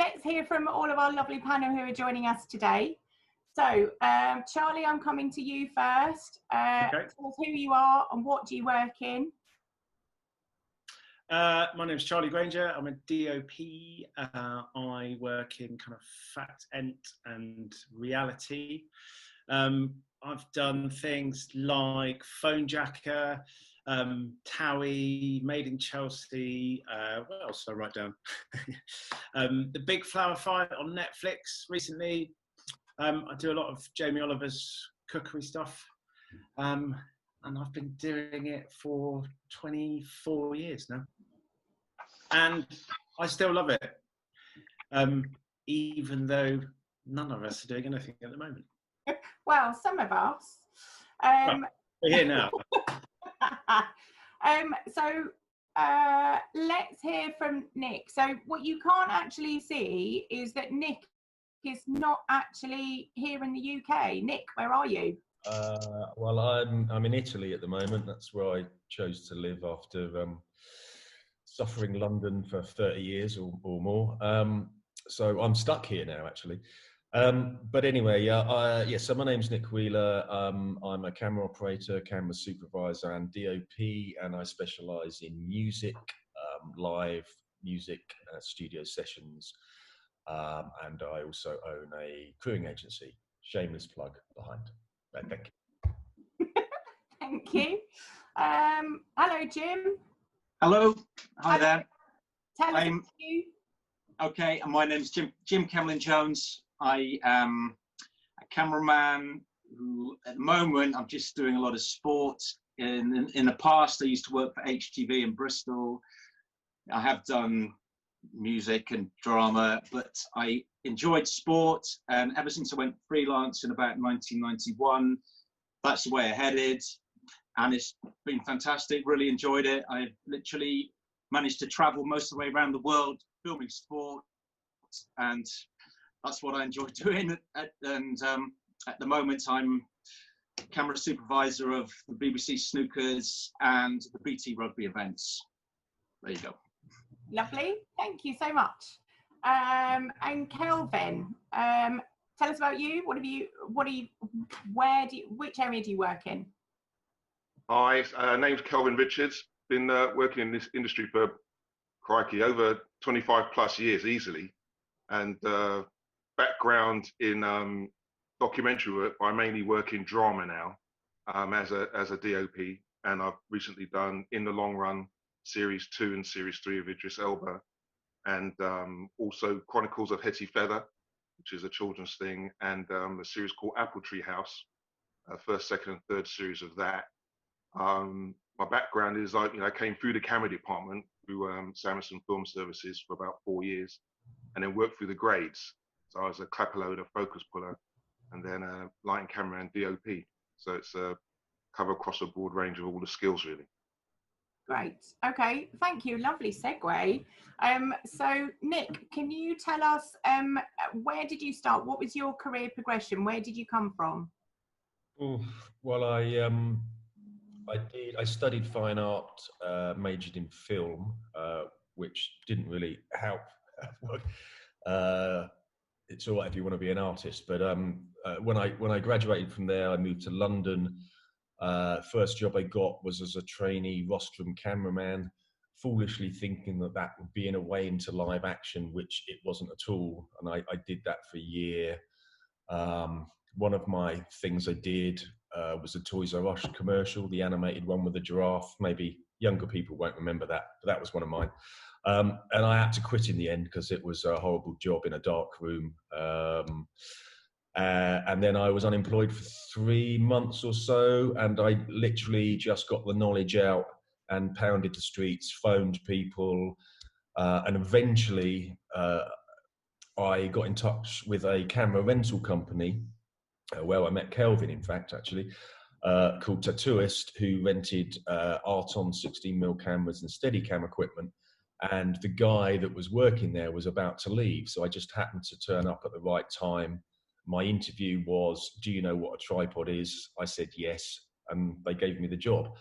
let's hear from all of our lovely panel who are joining us today. So, Charlie, I'm coming to you first. Okay. Tell us who you are and what do you work in? My name is Charlie Granger. I'm a DOP. I work in kind of fact and reality. I've done things like Phone Jacker, Towie, Made in Chelsea. What else did I write down? The Big Flower Fight on Netflix recently. I do a lot of Jamie Oliver's cookery stuff. And I've been doing it for 24 years now. And I still love it, even though none of us are doing anything at the moment. Well, some of us. We're here now. Let's hear from Nick. So what you can't actually see is that Nick is not actually here in the UK. Nick, where are you? Well, I'm in Italy at the moment. That's where I chose to live after suffering London for 30 years or more. So I'm stuck here now, actually. But anyway, so my name's Nick Wheeler. I'm a camera operator, camera supervisor and DOP, and I specialise in music, live music, studio sessions, and I also own a crewing agency. Shameless plug behind. Thank you. Thank you. Hello, Jim. Hello. Hi there. Tell us about you. Okay, and my name's Jim Cameron-Jones. I am a cameraman who, at the moment, I'm just doing a lot of sport. In the past, I used to work for HTV in Bristol. I have done music and drama, but I enjoyed sport, and ever since I went freelance in about 1991, that's the way I headed, and it's been fantastic. Really enjoyed it. I've literally managed to travel most of the way around the world filming sport, and that's what I enjoy doing. At the moment, I'm camera supervisor of the BBC Snookers and the BT Rugby events. There you go. Lovely, thank you so much. And Kelvin, tell us about you. Which area do you work in? Hi, name's Kelvin Richards. Been working in this industry for, crikey, over 25 plus years easily. And background in documentary work. I mainly work in drama now as a DOP, and I've recently done In the Long Run Series 2 and Series 3 of Idris Elba, and also Chronicles of Hetty Feather, which is a children's thing, and a series called Apple Tree House, first, second, and third series of that. My background is I came through the camera department through Samson Film Services for about 4 years, and then worked through the grades. So I was a clapper loader, focus puller, and then light and camera and DOP. So it's cover across a broad range of all the skills, really. Great. Okay. Thank you. Lovely segue. So Nick, can you tell us where did you start? What was your career progression? Where did you come from? Well, I studied fine art, majored in film, which didn't really help. It's all right if you want to be an artist, but when I graduated from there, I moved to London. First job I got was as a trainee rostrum cameraman, foolishly thinking that would be in a way into live action, which it wasn't at all. And I did that for a year. One of my things I did was a Toys R Us commercial, the animated one with the giraffe. Maybe younger people won't remember that, but that was one of mine. And I had to quit in the end because it was a horrible job in a dark room. And then I was unemployed for 3 months or so, and I literally just got the knowledge out and pounded the streets, phoned people, and eventually I got in touch with a camera rental company where I met Kelvin, in fact, actually, called Tattooist, who rented Art-on 16mm cameras and Steadicam equipment. And the guy that was working there was about to leave, so I just happened to turn up at the right time. My interview was, do you know what a tripod is? I said yes, and they gave me the job.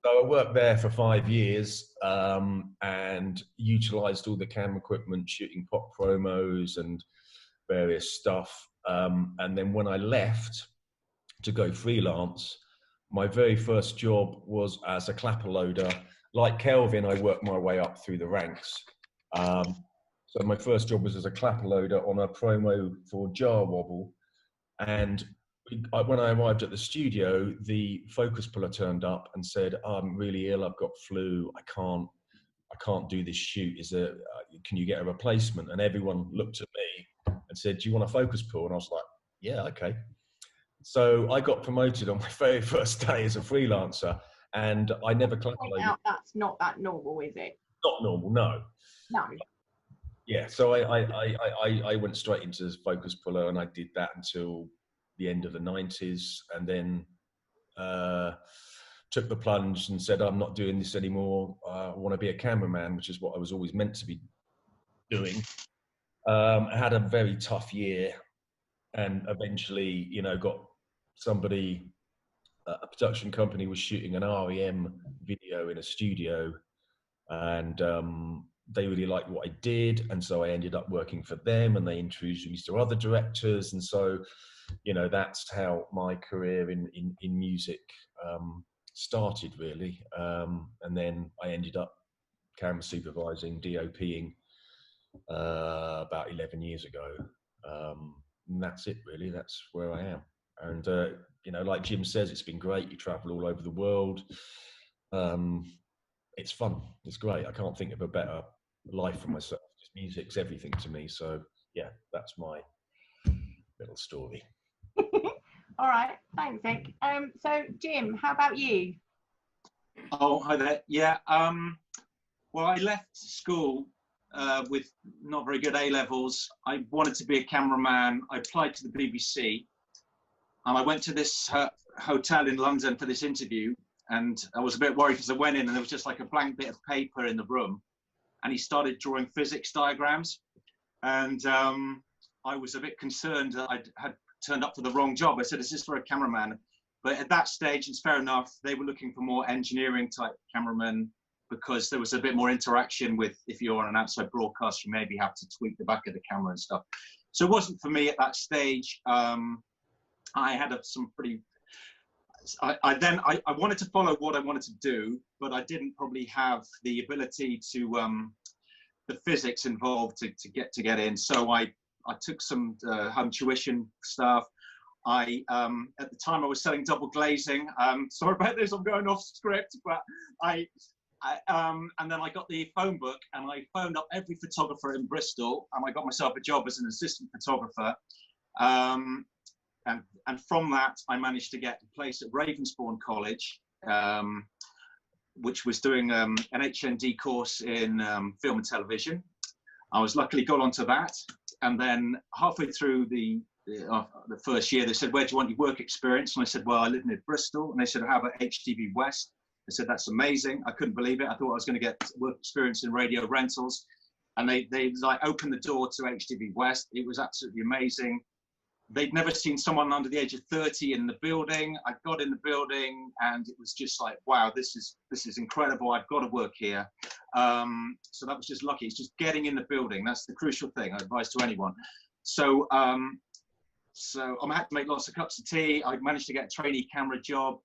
So I worked there for 5 years and utilised all the camera equipment, shooting pop promos and various stuff. And then when I left to go freelance, my very first job was as a clapper loader. Like Kelvin, I worked my way up through the ranks. So my first job was as a clapper loader on a promo for Jar Wobble. And when I arrived at the studio, the focus puller turned up and said, "I'm really ill. I've got flu. I can't do this shoot. Can you get a replacement?" And everyone looked at me and said, "Do you want a focus pull?" And I was like, "Yeah, okay." So I got promoted on my very first day as a freelancer, and I never clapper loaded. That's not that normal, is it? Not normal, no. No. Yeah, so I went straight into focus puller, and I did that until the end of the 90s, and then took the plunge and said, "I'm not doing this anymore. I want to be a cameraman," which is what I was always meant to be doing. I had a very tough year, and eventually, got somebody, a production company was shooting an REM video in a studio, and they really liked what I did, and so I ended up working for them, and they introduced me to other directors, and so that's how my career in music started, really. And then I ended up camera supervising, DOPing about 11 years ago, and that's it, really. That's where I am. And like Jim says, it's been great. You travel all over the world. It's fun. It's great. I can't think of a better life for myself. Just music's everything to me. So yeah, that's my little story. All right, thanks, Nick. So Jim, how about you? Oh, hi there. Yeah. Well, I left school with not very good A-levels. I wanted to be a cameraman. I applied to the BBC, and I went to this hotel in London for this interview. And I was a bit worried because I went in and there was just like a blank bit of paper in the room, and he started drawing physics diagrams. And I was a bit concerned that I had turned up for the wrong job. I said, "Is this for a cameraman?" But at that stage, it's fair enough, they were looking for more engineering type cameramen, because there was a bit more interaction with, if you're on an outside broadcast, you maybe have to tweak the back of the camera and stuff. So it wasn't for me at that stage. I had some pretty, I wanted to follow what I wanted to do, but I didn't probably have the ability to, the physics involved to get in. So I took some home tuition stuff. At the time I was selling double glazing. Sorry about this, I'm going off script, but and then I got the phone book and I phoned up every photographer in Bristol, and I got myself a job as an assistant photographer. And from that, I managed to get a place at Ravensbourne College, which was doing an HND course in film and television. I was luckily got onto that. And then halfway through the first year, they said, "Where do you want your work experience?" And I said, "Well, I live near Bristol." And they said, "How about HTV West?" I said, "That's amazing." I couldn't believe it. I thought I was going to get work experience in radio rentals. And they like opened the door to HTV West. It was absolutely amazing. They'd never seen someone under the age of 30 in the building. I got in the building and it was just like, wow, this is incredible. I've got to work here. So that was just lucky. It's just getting in the building. That's the crucial thing I advise to anyone. So I had to make lots of cups of tea. I managed to get a trainee camera job.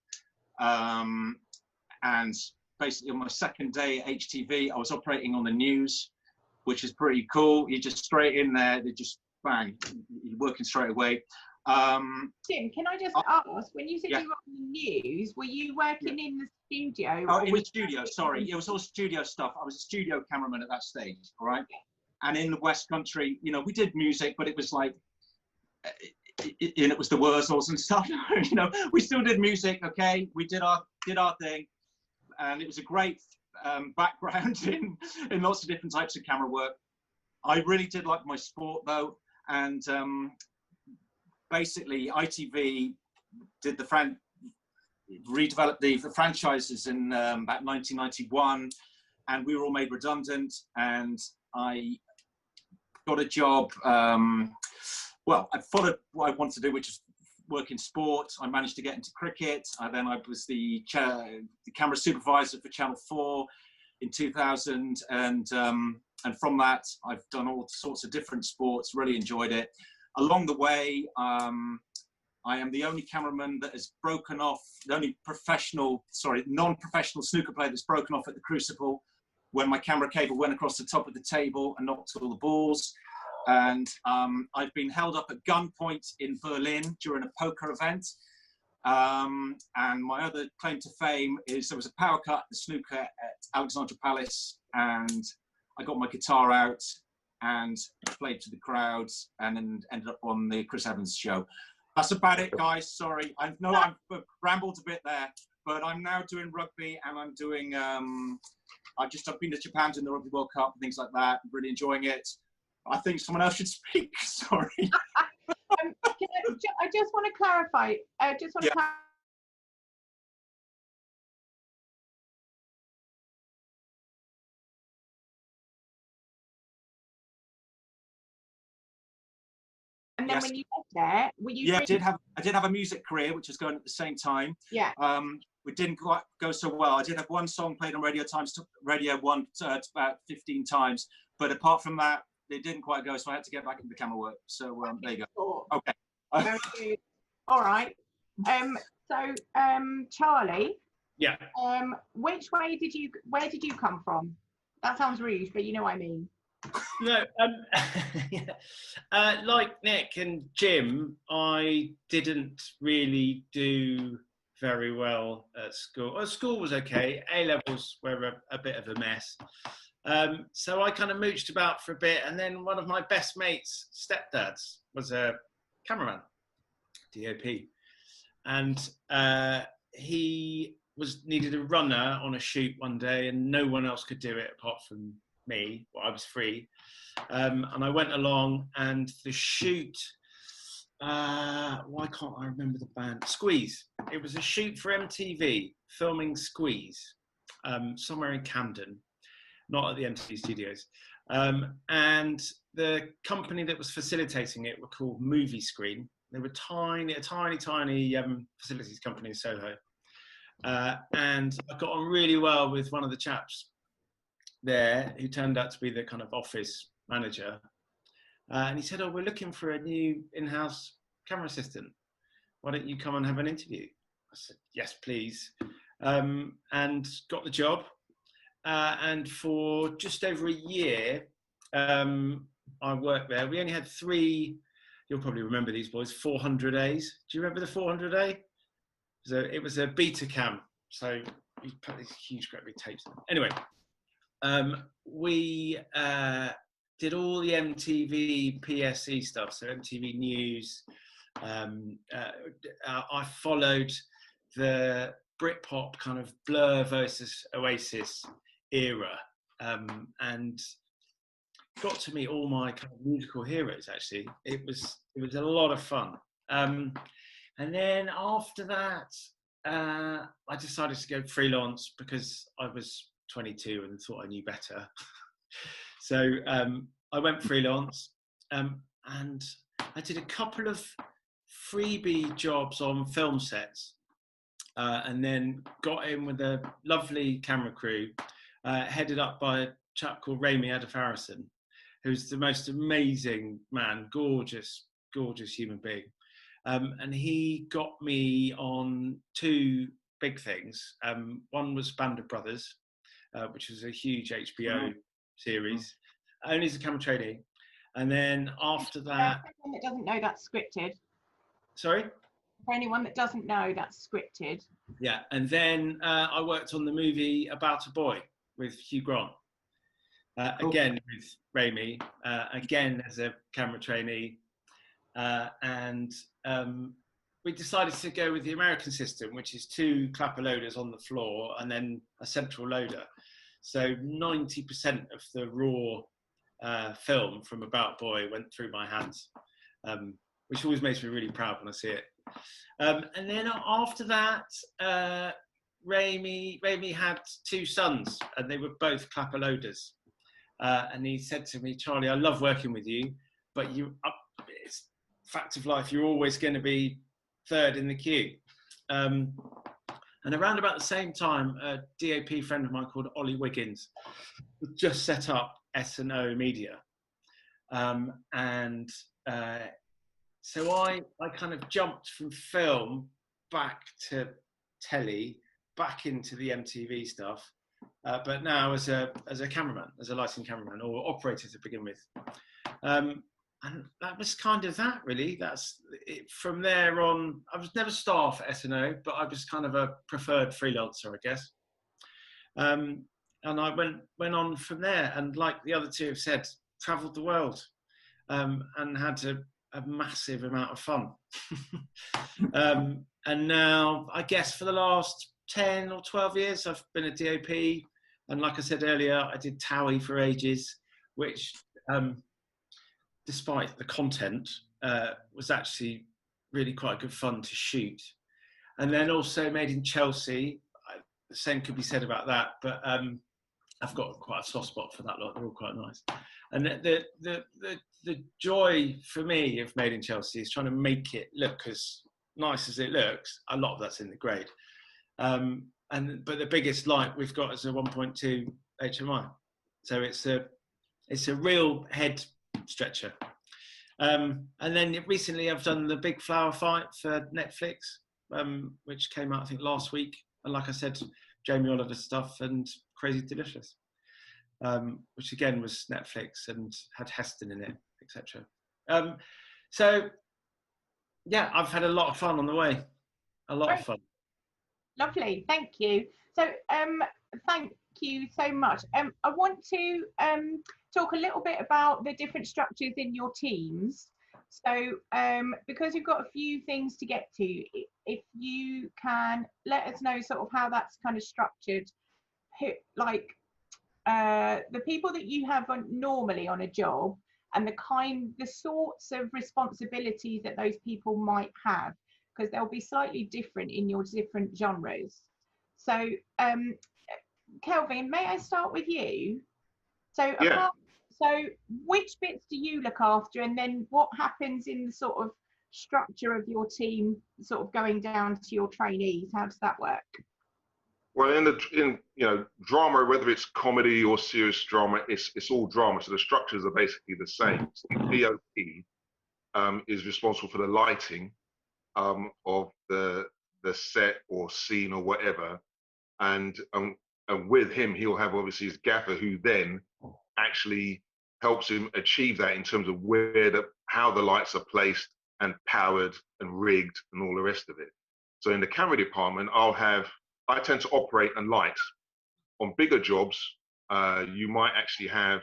And basically on my second day at HTV, I was operating on the news, which is pretty cool. You're just straight in there. They just bang, you're working straight away. Jim, can I just ask, when you said you were on the news, were you working in the studio? Oh, in the studio, sorry. It was all studio stuff. I was a studio cameraman at that stage, all right? And in the West Country, we did music, but it was like, it was the Wurzels and stuff. We still did music, okay? We did our thing. And it was a great background in lots of different types of camera work. I really did like my sport, though. And basically, ITV did redeveloped the franchises in about 1991, and we were all made redundant. And I got a job. Well, I followed what I wanted to do, which is work in sport. I managed to get into cricket. Then I was the camera supervisor for Channel 4 in 2000. And from that, I've done all sorts of different sports, really enjoyed it. Along the way, I am the only cameraman that has broken off, the only non-professional snooker player that's broken off at the Crucible when my camera cable went across the top of the table and knocked all the balls. And I've been held up at gunpoint in Berlin during a poker event. And my other claim to fame is there was a power cut at the snooker at Alexandra Palace, and I got my guitar out and played to the crowds and then ended up on the Chris Evans show. That's about it, guys. Sorry. I know I've rambled a bit there, but I'm now doing rugby, and I'm doing, I've been to Japan doing the Rugby World Cup and things like that. I'm really enjoying it. I think someone else should speak. Sorry. I just want to clarify. And then when you got there, were you? Yeah, I did have a music career, which was going at the same time. Yeah. It didn't quite go so well. I did have one song played on Radio 1 about 15 times, but apart from that, it didn't quite go. So I had to get back into the camera work. So there you go. Okay. Very good. All right. So Charlie. Yeah. Where did you come from? That sounds rude, but you know what I mean. No, like Nick and Jim, I didn't really do very well at school. Well, school was okay. A-levels were a bit of a mess. So I kind of mooched about for a bit, and then one of my best mates' stepdads was a cameraman, DOP, and he needed a runner on a shoot one day, and no one else could do it apart from me. Well, I was free, and I went along, and the shoot, why can't I remember the band? Squeeze. It was a shoot for MTV, filming Squeeze, somewhere in Camden, not at the MTV studios. And the company that was facilitating it were called Movie Screen. They were a tiny facilities company in Soho. And I got on really well with one of the chaps there, who turned out to be the kind of office manager. And he said, "Oh, we're looking for a new in-house camera assistant. Why don't you come and have an interview?" I said, "Yes, please." And got the job. And for just over a year, I worked there. We only had 3, you'll probably remember these boys, 400As. Do you remember the 400A? So it was a beta cam. So you put these huge great big tapes in. Anyway, we did all the MTV PSE stuff, so MTV News. I followed the Britpop kind of Blur versus Oasis era, and got to meet all my kind of musical heroes. Actually, it was a lot of fun. And then after that, I decided to go freelance because I was 22 and thought I knew better. So I went freelance, and I did a couple of freebie jobs on film sets, and then got in with a lovely camera crew, headed up by a chap called Raimi Adafarison, who's the most amazing man, gorgeous human being. And he got me on 2 big things. One was Band of Brothers, which was a huge HBO series, only as a camera trainee. And then after that... For anyone that doesn't know, that's scripted. Sorry? For anyone that doesn't know, that's scripted. Yeah, and then I worked on the movie About a Boy with Hugh Grant. Again with Raimi, again as a camera trainee. And we decided to go with the American system, which is 2 clapper loaders on the floor and then a central loader. So 90% of the raw film from About Boy went through my hands, which always makes me really proud when I see it. And then after that, Raimi had 2 sons, and they were both clapper loaders. And he said to me, "Charlie, I love working with you, but it's fact of life, you're always going to be third in the queue. And around about the same time, a DOP friend of mine called Ollie Wiggins just set up S&O Media. So I kind of jumped from film back to telly, back into the MTV stuff, but now as a cameraman, as a lighting cameraman or operator to begin with. And that was kind of that, really. That's it. From there on, I was never staff at S&O, but I was kind of a preferred freelancer, I guess. And I went on from there, and like the other two have said, travelled the world, and had a massive amount of fun. And now, I guess for the last 10 or 12 years, I've been a DOP. And like I said earlier, I did TOWIE for ages, which, despite the content, was actually really quite good fun to shoot. And then also Made in Chelsea. The same could be said about that, but I've got quite a soft spot for that lot. They're all quite nice. And the joy for me of Made in Chelsea is trying to make it look as nice as it looks. A lot of that's in the grade. But the biggest light we've got is a 1.2 HMI. So it's a real head stretcher. And then recently I've done the Big Flower Fight for Netflix, which came out I think last week. And like I said, Jamie Oliver stuff and Crazy Delicious, which again was Netflix and had Heston in it, etc. So yeah, I've had a lot of fun on the way. A lot of fun. Lovely, thank you. So thank you so much. I want to talk a little bit about the different structures in your teams. So because you've got a few things to get to, if you can let us know sort of how that's kind of structured, like the people that you have normally on a job and the sorts of responsibilities that those people might have, because they'll be slightly different in your different genres. So Kelvin, may I start with you? So yeah. So which bits do you look after, and then what happens in the sort of structure of your team, sort of going down to your trainees? How does that work? Well, in drama, whether it's comedy or serious drama, it's all drama. So the structures are basically the same. So the DOP is responsible for the lighting of the set or scene or whatever, and with him, he'll have obviously his gaffer, who then actually helps him achieve that in terms of how the lights are placed and powered and rigged and all the rest of it. So in the camera department, I tend to operate and light. On bigger jobs, you might actually have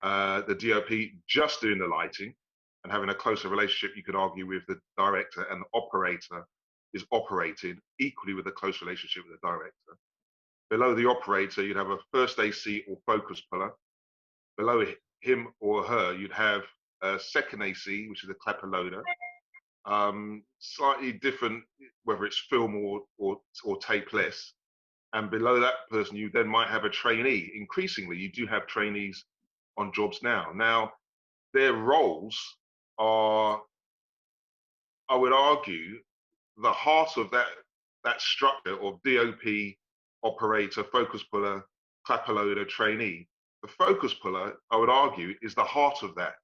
the DOP just doing the lighting and having a closer relationship, you could argue, with the director, and the operator is operated equally with a close relationship with the director. Below the operator, you'd have a first AC or focus puller. Below him or her, you'd have a second AC, which is a clapper loader. Slightly different, whether it's film or tapeless. And below that person, you then might have a trainee. Increasingly, you do have trainees on jobs now. Now, their roles are, I would argue, the heart of that structure of DOP, operator, focus puller, clapper loader, trainee. The focus puller, I would argue, is the heart of that,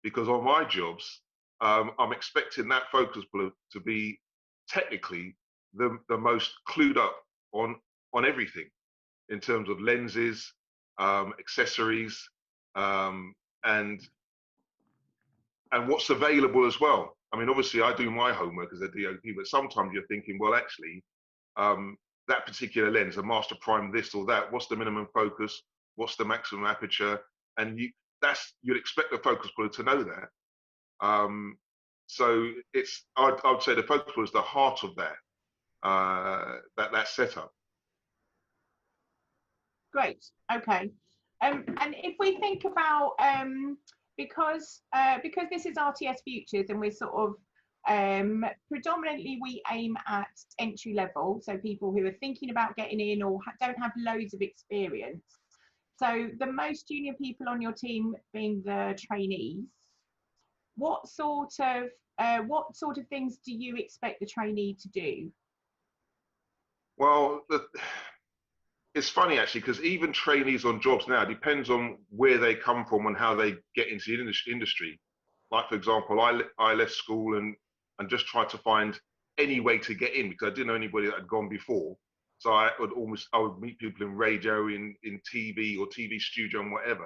because on my jobs, I'm expecting that focus puller to be technically the most clued up on everything in terms of lenses, accessories, and what's available as well. I mean, obviously, I do my homework as a DOP, but sometimes you're thinking, well, actually, that particular lens, a master prime, this or that, what's the minimum focus? What's the maximum aperture? And you'd expect the focus puller to know that. So I would say the focus puller is the heart of that setup. Great. Okay. And if we think about because this is RTS Futures, and we're sort of predominantly we aim at entry level, so people who are thinking about getting in or don't have loads of experience. So the most junior people on your team being the trainees. what sort of things do you expect the trainee to do? Well, it's funny actually, because even trainees on jobs now depends on where they come from and how they get into the industry. Like for example, I left school and just tried to find any way to get in because I didn't know anybody that had gone before. So I would meet people in radio, in TV or TV studio and whatever,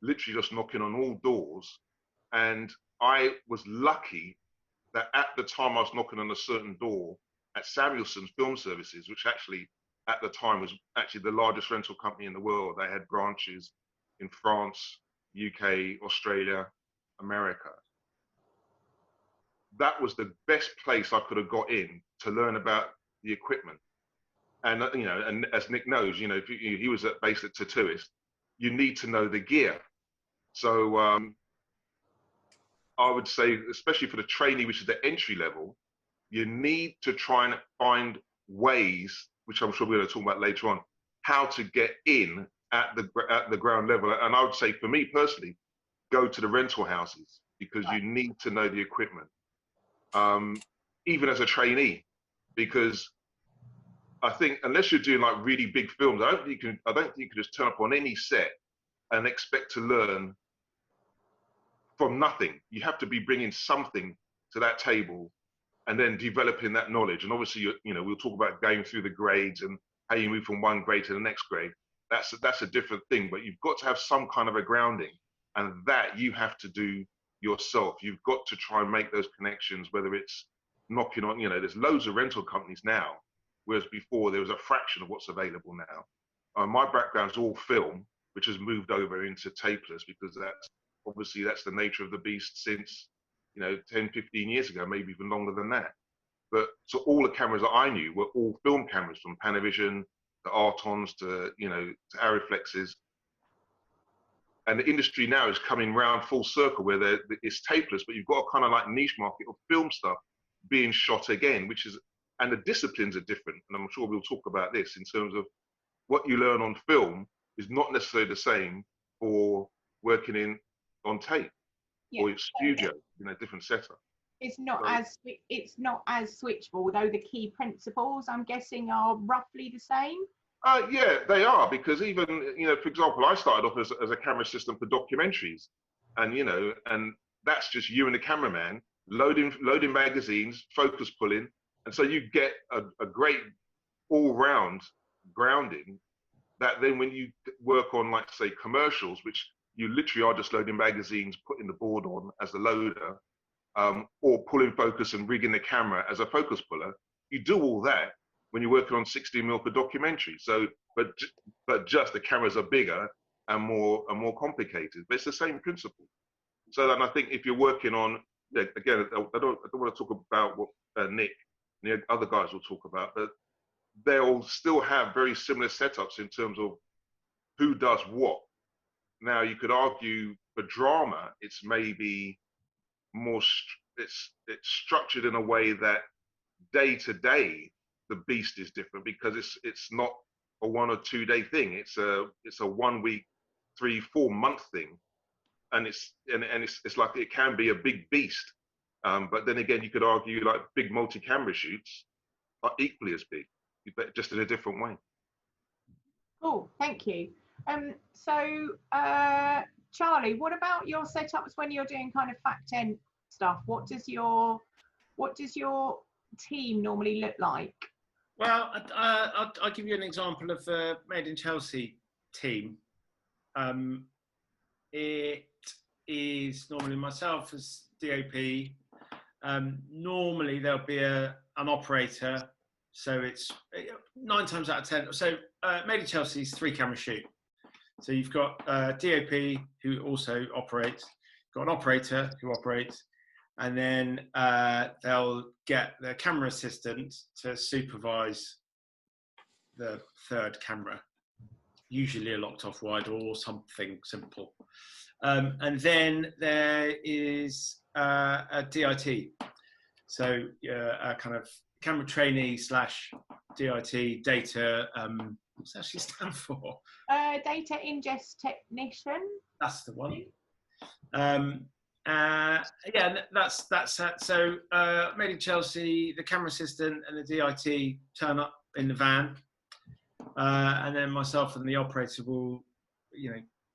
literally just knocking on all doors. And I was lucky that at the time I was knocking on a certain door at Samuelson's Film Services, which actually at the time was actually the largest rental company in the world. They had branches in France, UK, Australia, America. That was the best place I could have got in to learn about the equipment. And you know, and as Nick knows, you know, if he was based at Tattooist, you need to know the gear. So I would say, especially for the trainee, which is the entry level, you need to try and find ways, which I'm sure we're going to talk about later on, how to get in at the ground level. And I would say, for me personally, go to the rental houses because you need to know the equipment, even as a trainee, because I think unless you're doing like really big films, I don't think you can just turn up on any set and expect to learn from nothing. You have to be bringing something to that table and then developing that knowledge. And obviously, you know, we'll talk about going through the grades and how you move from one grade to the next grade. That's a different thing, but you've got to have some kind of a grounding, and that you have to do yourself. You've got to try and make those connections, whether it's knocking on, you know, there's loads of rental companies now, whereas before there was a fraction of what's available now. My background's all film, which has moved over into tapeless because that's the nature of the beast since, you know, 10, 15 years ago, maybe even longer than that. But so all the cameras that I knew were all film cameras, from Panavision to Artons to, you know, to Arriflexes. And the industry now is coming round full circle where it's tapeless, but you've got a kind of like niche market of film stuff being shot again, and the disciplines are different. And I'm sure we'll talk about this in terms of what you learn on film is not necessarily the same for working on tape or your studio, you know, different setup. It's not as switchable, although the key principles, I'm guessing, are roughly the same. Yeah, they are, because even, you know, for example, I started off as a camera system for documentaries, and you know, and that's just you and the cameraman loading magazines, focus pulling, and so you get a great all-round grounding. That then when you work on, like, say, commercials, which you literally are just loading magazines, putting the board on as the loader, or pulling focus and rigging the camera as a focus puller, you do all that when you're working on 16mm for documentary. So, but just the cameras are bigger and more complicated. But it's the same principle. So then I think if you're working on, again, I don't want to talk about what Nick and the other guys will talk about, but they'll still have very similar setups in terms of who does what. Now, you could argue for drama, it's maybe more, it's structured in a way that day to day, the beast is different, because it's not a 1 or 2 day thing. It's a 1 week, 3-4 month thing. And it's like, it can be a big beast. But then again, you could argue like big multi-camera shoots are equally as big, but just in a different way. Cool, thank you. So Charlie, what about your setups when you're doing kind of fact-end stuff? What does your team normally look like? Well, I'll give you an example of the Made in Chelsea team. It is normally myself as DOP. Normally there'll be an operator. So it's 9 times out of 10. So Made in Chelsea is 3-camera shoot. So you've got DOP who also operates, got an operator who operates, and then they'll get the camera assistant to supervise the 3rd camera, usually a locked off wide or something simple. And then there is a DIT. So a kind of camera trainee / DIT, data, what's that actually stand for? Data ingest technician. That's the one. Yeah, that's that. So Made in Chelsea, the camera assistant and the DIT turn up in the van, and then myself and the operator will,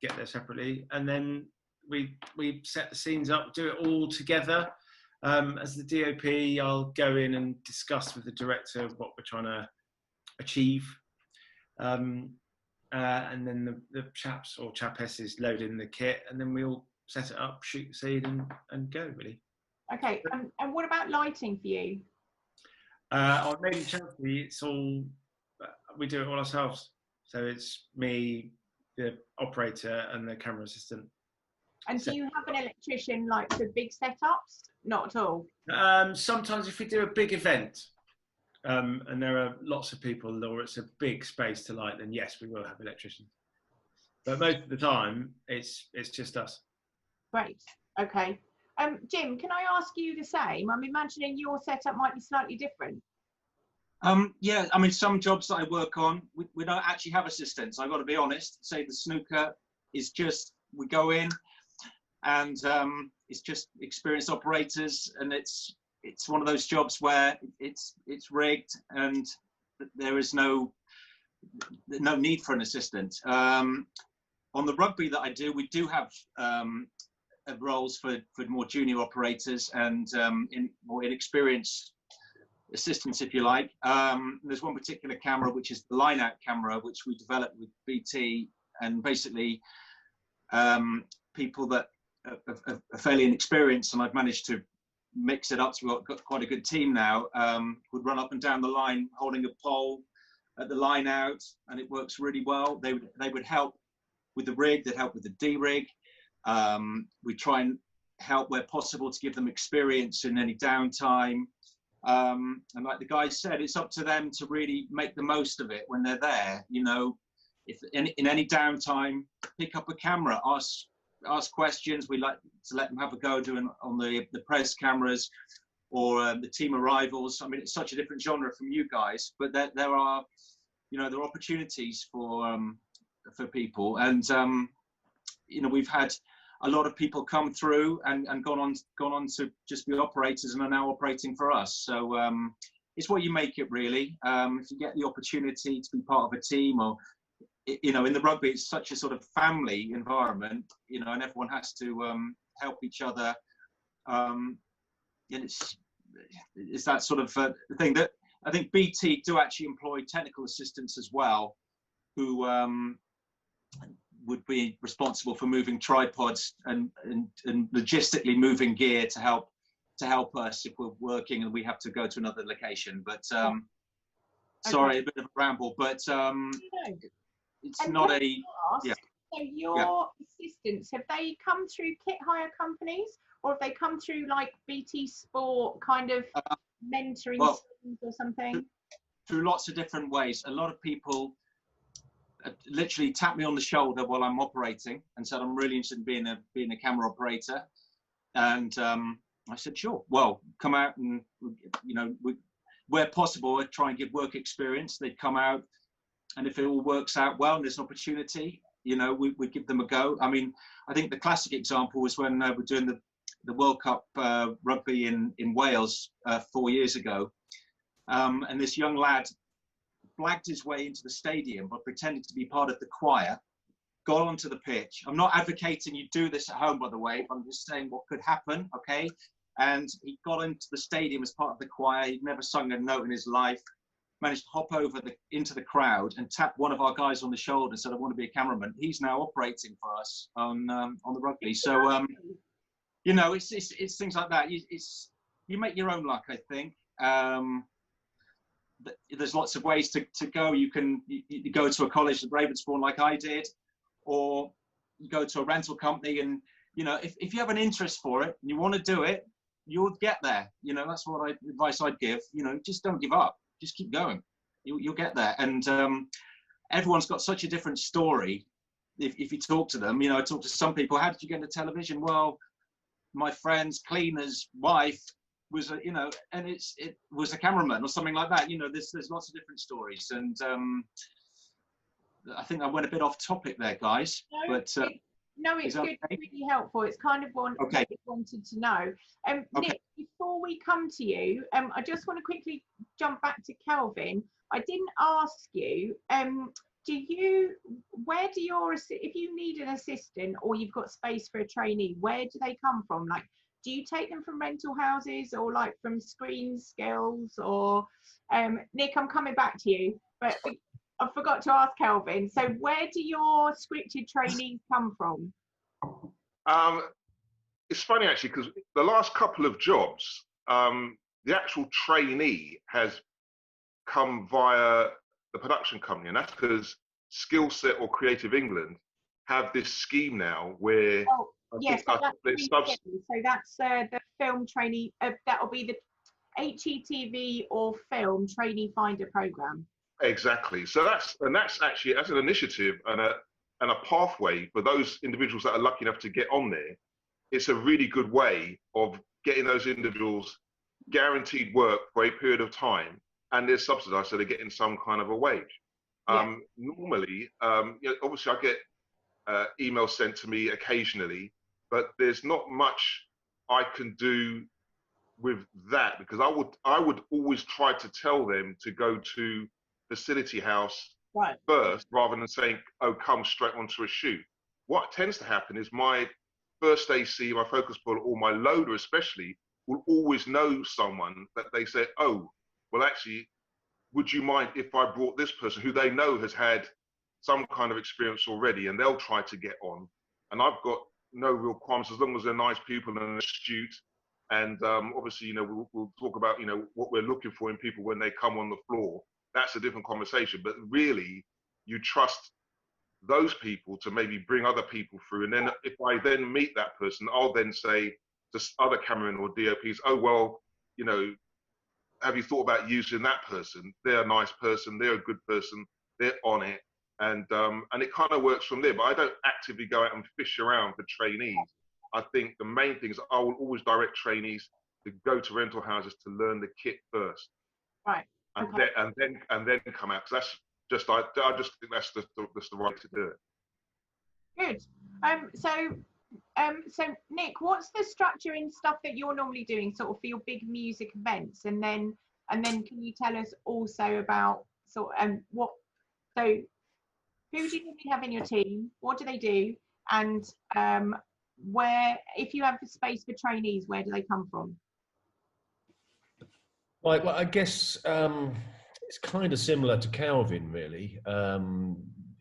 get there separately, and then we set the scenes up, do it all together. As the DOP, I'll go in and discuss with the director what we're trying to achieve. And then the chaps or chapesses load in the kit, and then we all set it up, shoot the scene, and go, really. Okay, and what about lighting for you? On Made in Chelsea, it's all, we do it all ourselves. So it's me, the operator, and the camera assistant. And do you have an electrician like for big setups? Not at all. Sometimes if we do a big event, and there are lots of people, or it's a big space to light, then yes, we will have electricians. But most of the time, it's just us. Great. Okay. Jim, can I ask you the same? I'm imagining your setup might be slightly different. Yeah, I mean, some jobs that I work on, we don't actually have assistants. I've got to be honest. Say the snooker is just, we go in and it's just experienced operators, and it's one of those jobs where it's rigged and there is no need for an assistant. On the rugby that I do, we do have roles for more junior operators and more inexperienced assistants, if you like. There's one particular camera, which is the line-out camera, which we developed with BT, and basically people that are fairly inexperienced, and I've managed to mix it up, so we've got quite a good team now, would run up and down the line holding a pole at the line out, and it works really well. They would help with the rig, they'd help with the D-rig. We try and help where possible to give them experience in any downtime. And like the guy said, it's up to them to really make the most of it when they're there. If in any downtime, pick up a camera, ask questions. We like to let them have a go doing on the press cameras or the team arrivals. I mean, it's such a different genre from you guys, but there are opportunities for people, and we've had a lot of people come through and gone on to just be operators and are now operating for us. So it's what you make it, really. If you get the opportunity to be part of a team, or in the rugby, it's such a sort of family environment, and everyone has to help each other. And it's that sort of thing that I think BT do actually employ technical assistants as well, who would be responsible for moving tripods and logistically moving gear to help us if we're working and we have to go to another location. But sorry, a bit of a ramble, but it's and not so your assistants, have they come through kit hire companies, or have they come through like BT Sport kind of mentoring schemes or something? Through lots of different ways. A lot of people literally tap me on the shoulder while I'm operating and said, I'm really interested in being a camera operator. And I said, sure, well, come out and, where possible, I'd try and give work experience. They'd come out, and if it all works out well and there's an opportunity, we give them a go. I mean, I think the classic example was when we're doing the World Cup rugby in Wales 4 years ago. And this young lad blagged his way into the stadium by pretending to be part of the choir, got onto the pitch. I'm not advocating you do this at home, by the way, but I'm just saying what could happen, okay? And he got into the stadium as part of the choir. He'd never sung a note in his life, managed to hop over into the crowd and tap one of our guys on the shoulder and said, I want to be a cameraman. He's now operating for us on the rugby. So, it's things like that. You make your own luck, I think. There's lots of ways to go. You can go to a college at Ravensbourne like I did, or you go to a rental company, and if you have an interest for it and you want to do it, you'll get there. That's what advice I'd give. Just don't give up. Just keep going. You'll get there. And everyone's got such a different story. If you talk to them, I talk to some people. How did you get into television? Well, my friend's cleaner's wife was and it was a cameraman or something like that. There's lots of different stories, and I think I went a bit off topic there, guys. No, but No, it's good. Okay? Really helpful. It's kind of what Okay. I wanted to know. Okay. Nick, before we come to you, I just want to quickly jump back to Kelvin. I didn't ask you. Where do if you need an assistant or you've got space for a trainee, where do they come from? Like, do you take them from rental houses or like from Screen Skills or Nick, I'm coming back to you, but I forgot to ask Kelvin. So where do your scripted trainees come from? It's funny actually, because the last couple of jobs, the actual trainee has come via the production company, and that's because Skillset or Creative England have this scheme now where Yes, so that's the film trainee. That'll be the HETV or film trainee finder program. Exactly. So that's actually as an initiative and a pathway for those individuals that are lucky enough to get on there. It's a really good way of getting those individuals guaranteed work for a period of time, and they're subsidized, so they're getting some kind of a wage. Yeah. Normally, obviously I get emails sent to me occasionally, but there's not much I can do with that, because I would always try to tell them to go to Facility House first, rather than saying, oh, come straight onto a shoot. What tends to happen is my first AC, my focus puller, or my loader especially, will always know someone that they say, oh, well, actually, would you mind if I brought this person who they know has had some kind of experience already, and they'll try to get on. And I've got no real qualms as long as they're nice people and astute. And obviously, we'll talk about, what we're looking for in people when they come on the floor. That's a different conversation. But really, you trust those people to maybe bring other people through. And then if I then meet that person, I'll then say to other cameramen or DOPs, oh, well, have you thought about using that person? They're a nice person. They're a good person. They're on it. And it kind of works from there. But I don't actively go out and fish around for trainees. I think the main thing is I will always direct trainees to go to rental houses to learn the kit first. Right. And okay. then come out. Because that's just, I just think that's the right to do it. Good. So Nick, what's the structure in stuff that you're normally doing, sort of for your big music events, and then can you tell us also about who do you normally have in your team? What do they do? And where, if you have the space for trainees, where do they come from? Right, well, I guess it's kind of similar to Calvin, really.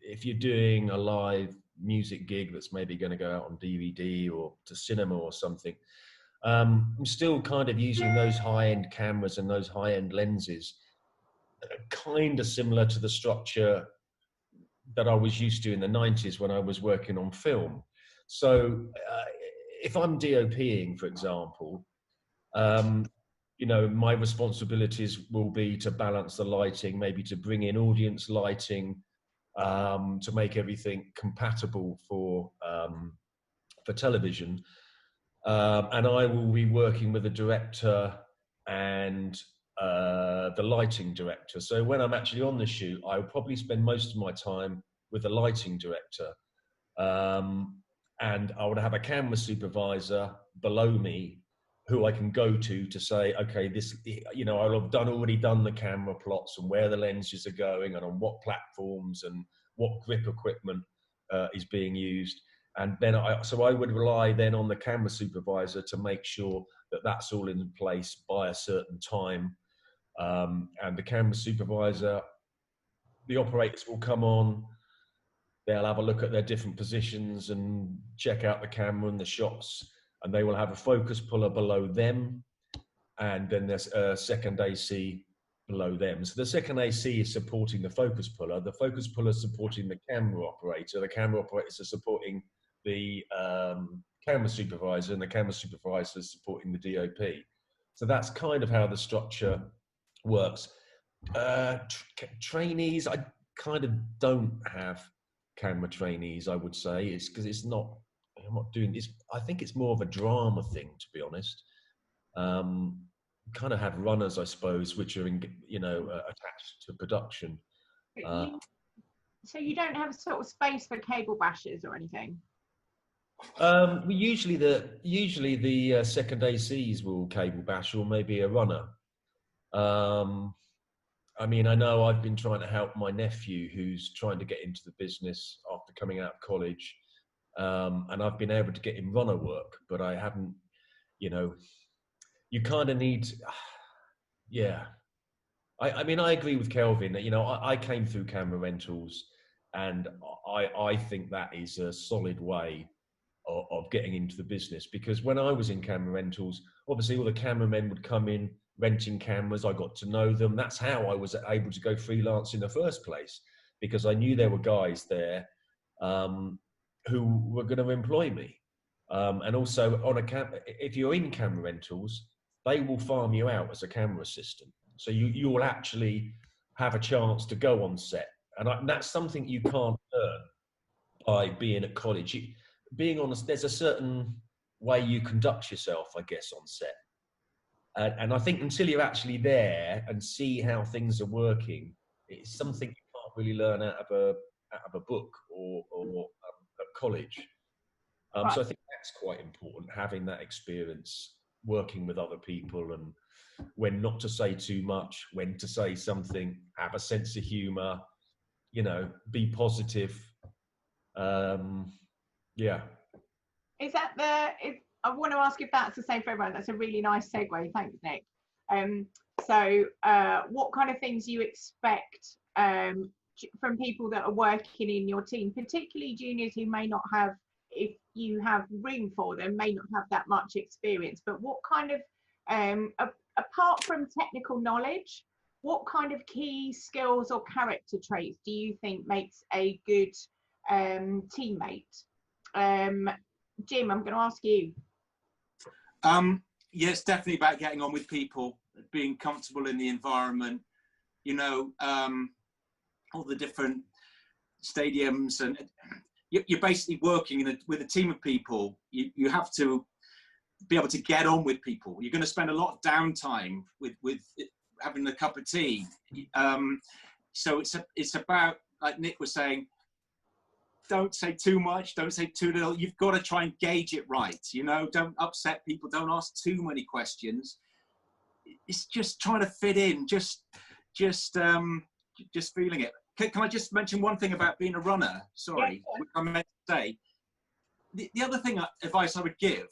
If you're doing a live music gig that's maybe going to go out on DVD or to cinema or something, I'm still kind of using those high-end cameras and those high-end lenses, kind of similar to the structure that I was used to in the 90s when I was working on film. So if I'm DOPing, for example, my responsibilities will be to balance the lighting, maybe to bring in audience lighting, to make everything compatible for television. And I will be working with the director and the lighting director. So when I'm actually on the shoot, I'll probably spend most of my time with the lighting director. And I would have a camera supervisor below me who I can go to say, okay, this, I'll have already done the camera plots and where the lenses are going and on what platforms and what grip equipment is being used. And then I would rely then on the camera supervisor to make sure that that's all in place by a certain time. And the camera supervisor, the operators will come on, they'll have a look at their different positions and check out the camera and the shots, and they will have a focus puller below them, and then there's a second AC below them. So the second AC is supporting the focus puller is supporting the camera operator is supporting the camera supervisor, and the camera supervisor is supporting the DOP. So that's kind of how the structure works. Trainees, I kind of don't have camera trainees, I would say. It's because I'm not doing this. I think it's more of a drama thing, to be honest. Kind of have runners, I suppose, which are attached to production. So you don't have a sort of space for cable bashers or anything? Usually the second ACs will cable bash, or maybe a runner. I mean, I know I've been trying to help my nephew who's trying to get into the business after coming out of college, and I've been able to get him runner work, but I haven't. You know, you kind of need, yeah. I mean, I agree with Kelvin that, you know, I came through camera rentals, and I think that is a solid way of getting into the business, because when I was in camera rentals, obviously all the cameramen would come in renting cameras. I got to know them. That's how I was able to go freelance in the first place, because I knew there were guys there who were going to employ me. And also if you're in camera rentals, they will farm you out as a camera assistant. So you will actually have a chance to go on set. And that's something you can't learn by being at college. Being honest, there's a certain way you conduct yourself, I guess, on set. And I think until you're actually there and see how things are working, it's something you can't really learn out of a book or at college. Right. So I think that's quite important, having that experience, working with other people, and when not to say too much, when to say something, have a sense of humour, you know, be positive. Yeah. I want to ask if that's the same for everyone. That's a really nice segue. Thanks, Nick. What kind of things you expect from people that are working in your team, particularly juniors who may not have, if you have room for them, may not have that much experience, but what kind of, apart from technical knowledge, what kind of key skills or character traits do you think makes a good teammate? Jim, I'm going to ask you. Yeah, it's definitely about getting on with people, being comfortable in the environment, you know, all the different stadiums, and you're basically working with a team of people. You have to be able to get on with people. You're going to spend a lot of downtime with having a cup of tea. So it's about, like Nick was saying, don't say too much, don't say too little. You've got to try and gauge it right. You know, don't upset people. Don't ask too many questions. It's just trying to fit in, just feeling it. Can I just mention one thing about being a runner? Sorry, yeah. which I meant to say. The other advice I would give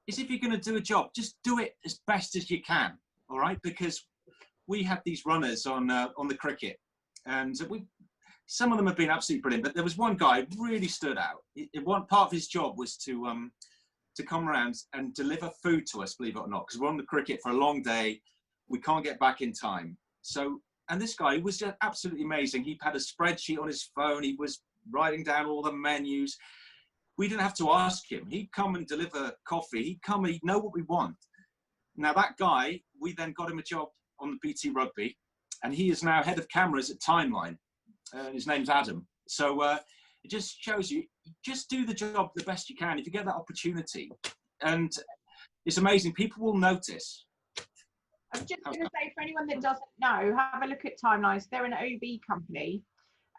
is, if you're going to do a job, just do it as best as you can. All right, because we had these runners on the cricket, and some of them have been absolutely brilliant, but there was one guy who really stood out. One part of his job was to come around and deliver food to us, believe it or not, because we're on the cricket for a long day. We can't get back in time. So, and this guy was just absolutely amazing. He had a spreadsheet on his phone. He was writing down all the menus. We didn't have to ask him. He'd come and deliver coffee. He'd come and he'd know what we want. Now that guy, we then got him a job on the BT Rugby, and he is now head of cameras at Timeline. His name's Adam. So it just shows you, just do the job the best you can if you get that opportunity. And it's amazing. People will notice. I'm just going to say, for anyone that doesn't know, have a look at Timelines. They're an OB company.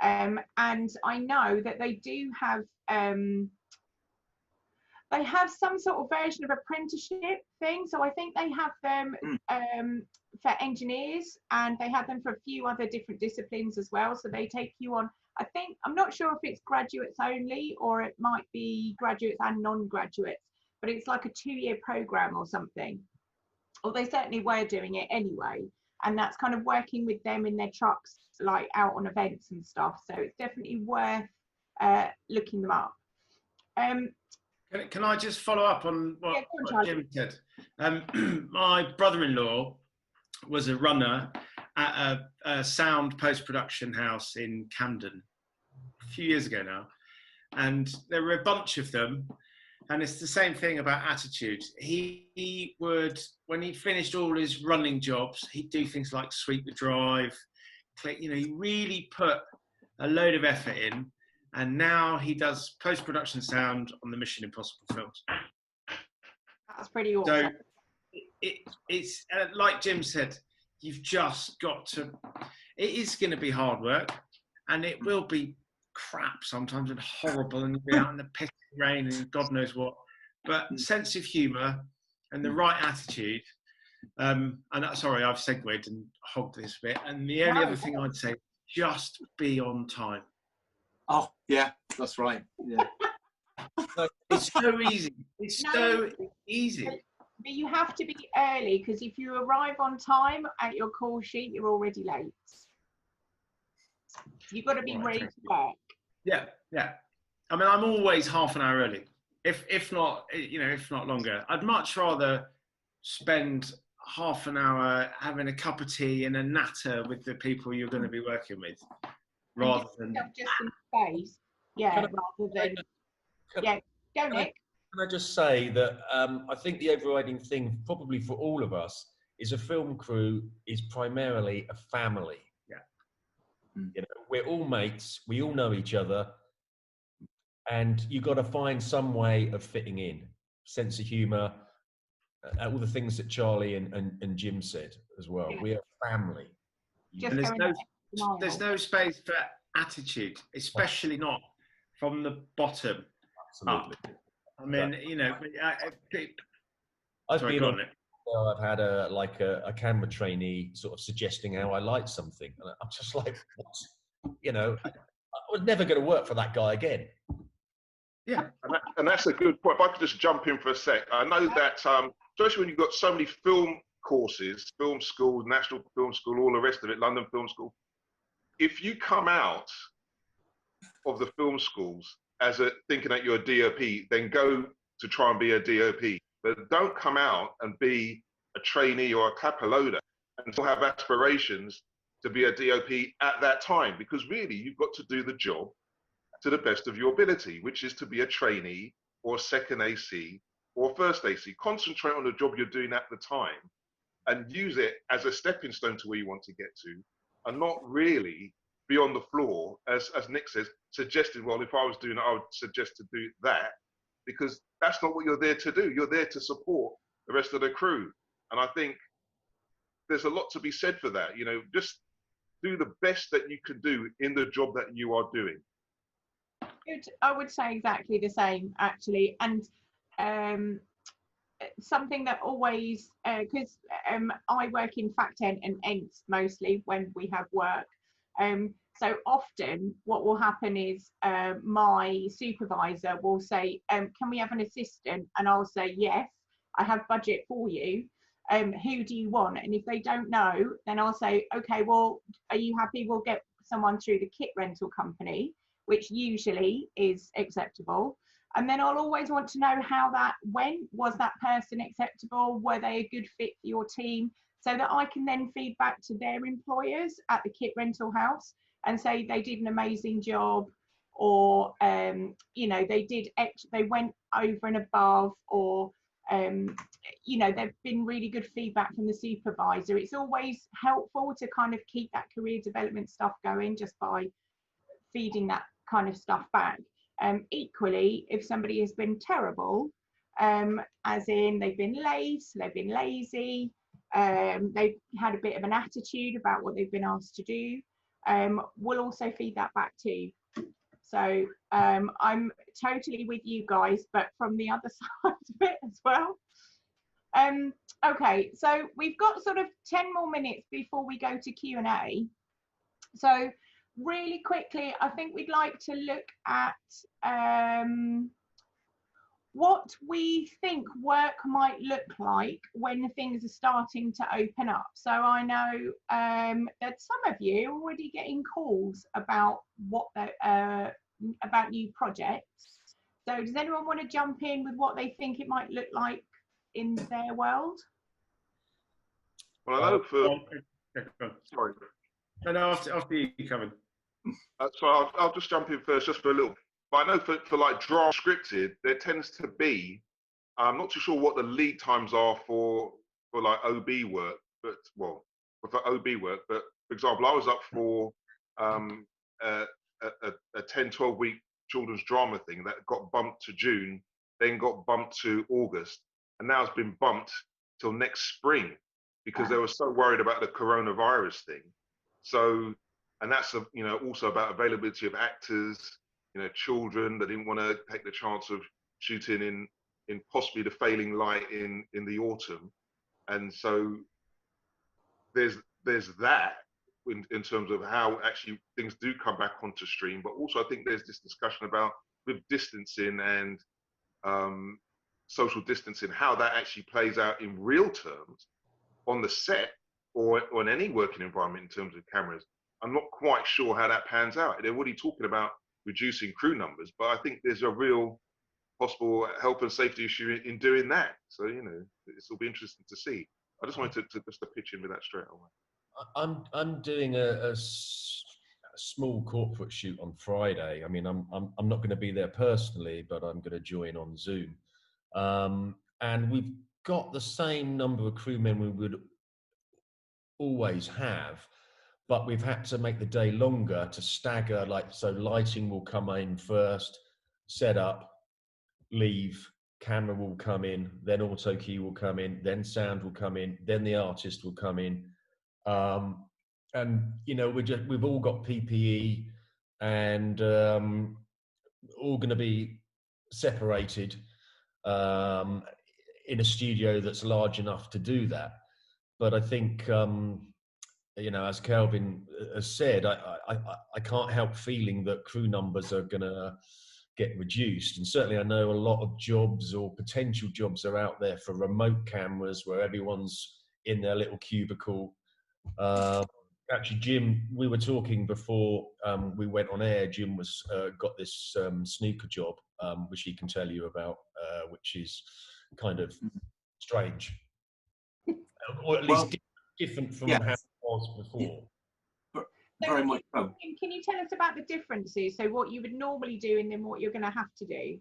And I know that they do have, they have some sort of version of apprenticeship thing. So I think they have them for engineers, and they have them for a few other different disciplines as well. So they take you on, I think, I'm not sure if it's graduates only or it might be graduates and non-graduates, but it's like a 2-year program or something. Or they certainly were doing it anyway. And that's kind of working with them in their trucks, like out on events and stuff. So it's definitely worth looking them up. Can I just follow up on what Jim said? My brother-in-law was a runner at a sound post-production house in Camden a few years ago now. And there were a bunch of them. And it's the same thing about attitude. He would, when he finished all his running jobs, he'd do things like sweep the drive, you know, he really put a load of effort in. And now he does post-production sound on the Mission Impossible films. That's pretty awesome. So it's like Jim said, you've just got to, it is going to be hard work, and it will be crap sometimes and horrible, and you'll be out in the piss rain and God knows what. But sense of humour and the right attitude. Sorry, I've segued and hogged this bit. And the only other thing I'd say, just be on time. Oh, yeah, that's right. Yeah. It's so easy. It's so easy. But you have to be early, because if you arrive on time at your call sheet, you're already late. You've got to be ready to work. Yeah, yeah. I mean, I'm always half an hour early, if not longer. I'd much rather spend half an hour having a cup of tea and a natter with the people you're going to be working with, rather than just some space. Yeah, rather than Go, Nick. Can I just say that I think the overriding thing, probably for all of us, is a film crew is primarily a family. Yeah. You know, we're all mates. We all know each other, and you've got to find some way of fitting in. Sense of humour, all the things that Charlie and Jim said as well. Yeah. We're a family. And there's no space for attitude, especially not from the bottom. Absolutely. Up. I mean, you know, I've had a camera trainee sort of suggesting how I like something, and I'm just like, what? You know, I was never going to work for that guy again. Yeah, and that's a good point. If I could just jump in for a sec, I know that especially when you've got so many film courses, film school, National Film School, all the rest of it, London Film School. If you come out of the film schools as thinking that you're a DOP, then go to try and be a DOP. But don't come out and be a trainee or a capoloader and still have aspirations to be a DOP at that time, because really you've got to do the job to the best of your ability, which is to be a trainee or a second AC or first AC. Concentrate on the job you're doing at the time and use it as a stepping stone to where you want to get to, and not really be on the floor, as Nick says, suggesting, well, if I was doing it, I would suggest to do that, because that's not what you're there to do. You're there to support the rest of the crew. And I think there's a lot to be said for that. You know, just do the best that you can do in the job that you are doing. Good. I would say exactly the same, actually. And something that always, because I work in Fact Ent and Ent mostly when we have work. So often what will happen is my supervisor will say, can we have an assistant? And I'll say, yes, I have budget for you. Who do you want? And if they don't know, then I'll say, okay, well, are you happy? We'll get someone through the kit rental company, which usually is acceptable. And then I'll always want to know how that went. Was that person acceptable? Were they a good fit for your team? So that I can then feed back to their employers at the kit rental house and say they did an amazing job, or you know, they went over and above, or you know, there've been really good feedback from the supervisor. It's always helpful to kind of keep that career development stuff going just by feeding that kind of stuff back. Equally, if somebody has been terrible, as in they've been late, they've been lazy, they've had a bit of an attitude about what they've been asked to do, we'll also feed that back too. So I'm totally with you guys, but from the other side of it as well. Okay, so we've got sort of 10 more minutes before we go to Q&A. So really quickly, I think we'd like to look at what we think work might look like when things are starting to open up. So I know that some of you are already getting calls about about new projects. So does anyone want to jump in with what they think it might look like in their world? Well, I know sorry. No, after you, Kevin. So I'll just jump in first, just for a little. But I know for like drama scripted, there tends to be, I'm not too sure what the lead times are for like OB work, but well, for OB work. But for example, I was up for a 10-12 week children's drama thing that got bumped to June, then got bumped to August, and now it's been bumped till next spring because they were so worried about the coronavirus thing. So, and that's you know, also about availability of actors you know, children that didn't want to take the chance of shooting in possibly the failing light in the autumn. And so there's that in terms of how actually things do come back onto stream. But also I think there's this discussion about with distancing and social distancing, how that actually plays out in real terms on the set or on any working environment in terms of cameras. I'm not quite sure how that pans out. They're already talking about reducing crew numbers, but I think there's a real possible health and safety issue in doing that. So, you know, it'll be interesting to see. I just wanted to just to pitch in with that straight away. I'm doing a small corporate shoot on Friday. I mean, I'm not going to be there personally, but I'm going to join on Zoom. And we've got the same number of crewmen we would always have, but we've had to make the day longer to stagger. Like, so lighting will come in first, set up, leave, camera will come in, then auto key will come in, then sound will come in, then the artist will come in. And you know, we've all got PPE and all going to be separated in a studio that's large enough to do that. But I think you know, as Kelvin has said, I can't help feeling that crew numbers are going to get reduced. And certainly I know a lot of jobs or potential jobs are out there for remote cameras where everyone's in their little cubicle. Actually, Jim, we were talking before we went on air. Jim was got this snooker job, which he can tell you about, which is kind of strange, or at least different from how it was before. Very much so. Can you tell us about the differences? So what you would normally do and then what you're going to have to do?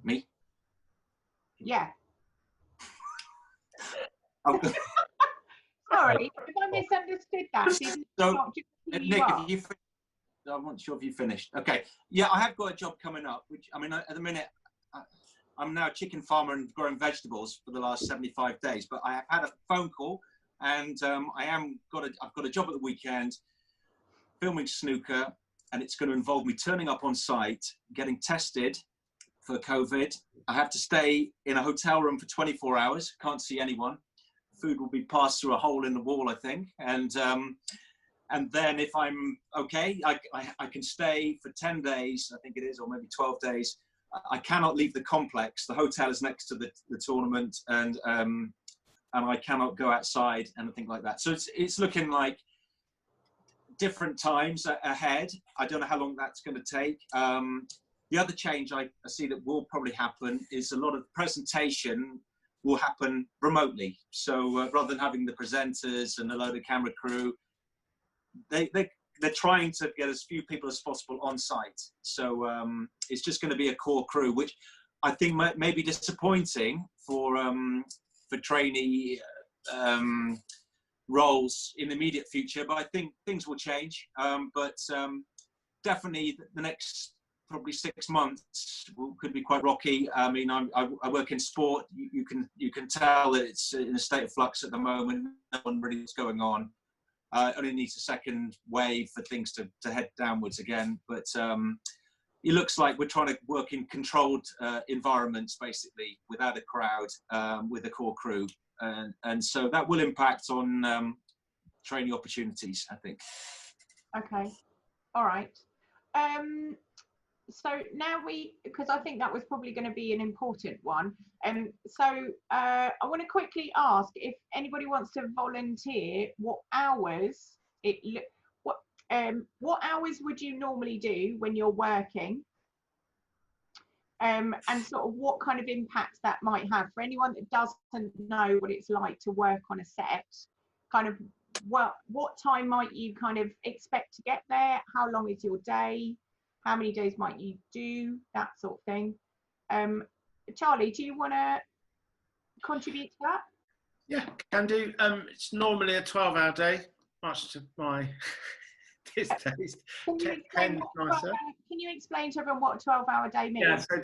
Me? Yeah. Oh, sorry, if I misunderstood that. So, Nick, I'm not sure if you finished. Okay. Yeah, I have got a job coming up, which, I mean, at the minute, I'm now a chicken farmer and growing vegetables for the last 75 days, but I have had a phone call and I've got a job at the weekend filming snooker, and it's going to involve me turning up on site, getting tested for COVID. I have to stay in a hotel room for 24 hours, can't see anyone. Food will be passed through a hole in the wall, I think. And then if I'm okay, I can stay for 10 days, I think it is, or maybe 12 days. I cannot leave the complex. The hotel is next to the tournament, and I cannot go outside and anything like that. So it's looking like different times ahead. I don't know how long that's going to take. The other change I see that will probably happen is a lot of presentation will happen remotely. So rather than having the presenters and a load of camera crew, they're trying to get as few people as possible on site. So it's just going to be a core crew, which I think may be disappointing for trainee roles in the immediate future. But I think things will change. But definitely the next probably 6 months could be quite rocky. I mean, I work in sport. You can tell that it's in a state of flux at the moment. No one really knows what's going on. Only needs a second wave for things to head downwards again. But it looks like we're trying to work in controlled environments, basically, without a crowd, with a core crew. And so that will impact on training opportunities, I think. Okay. All right. So now because I think that was probably going to be an important one. So I want to quickly ask if anybody wants to volunteer, what hours would you normally do when you're working? And sort of what kind of impact that might have for anyone that doesn't know what it's like to work on a set. Kind of what time might you kind of expect to get there? How long is your day? How many days might you do? That sort of thing. Charlie, do you want to contribute to that? Yeah, can do. It's normally a 12-hour day, much to my distaste. Can you explain to everyone what a 12-hour day means? Yeah, so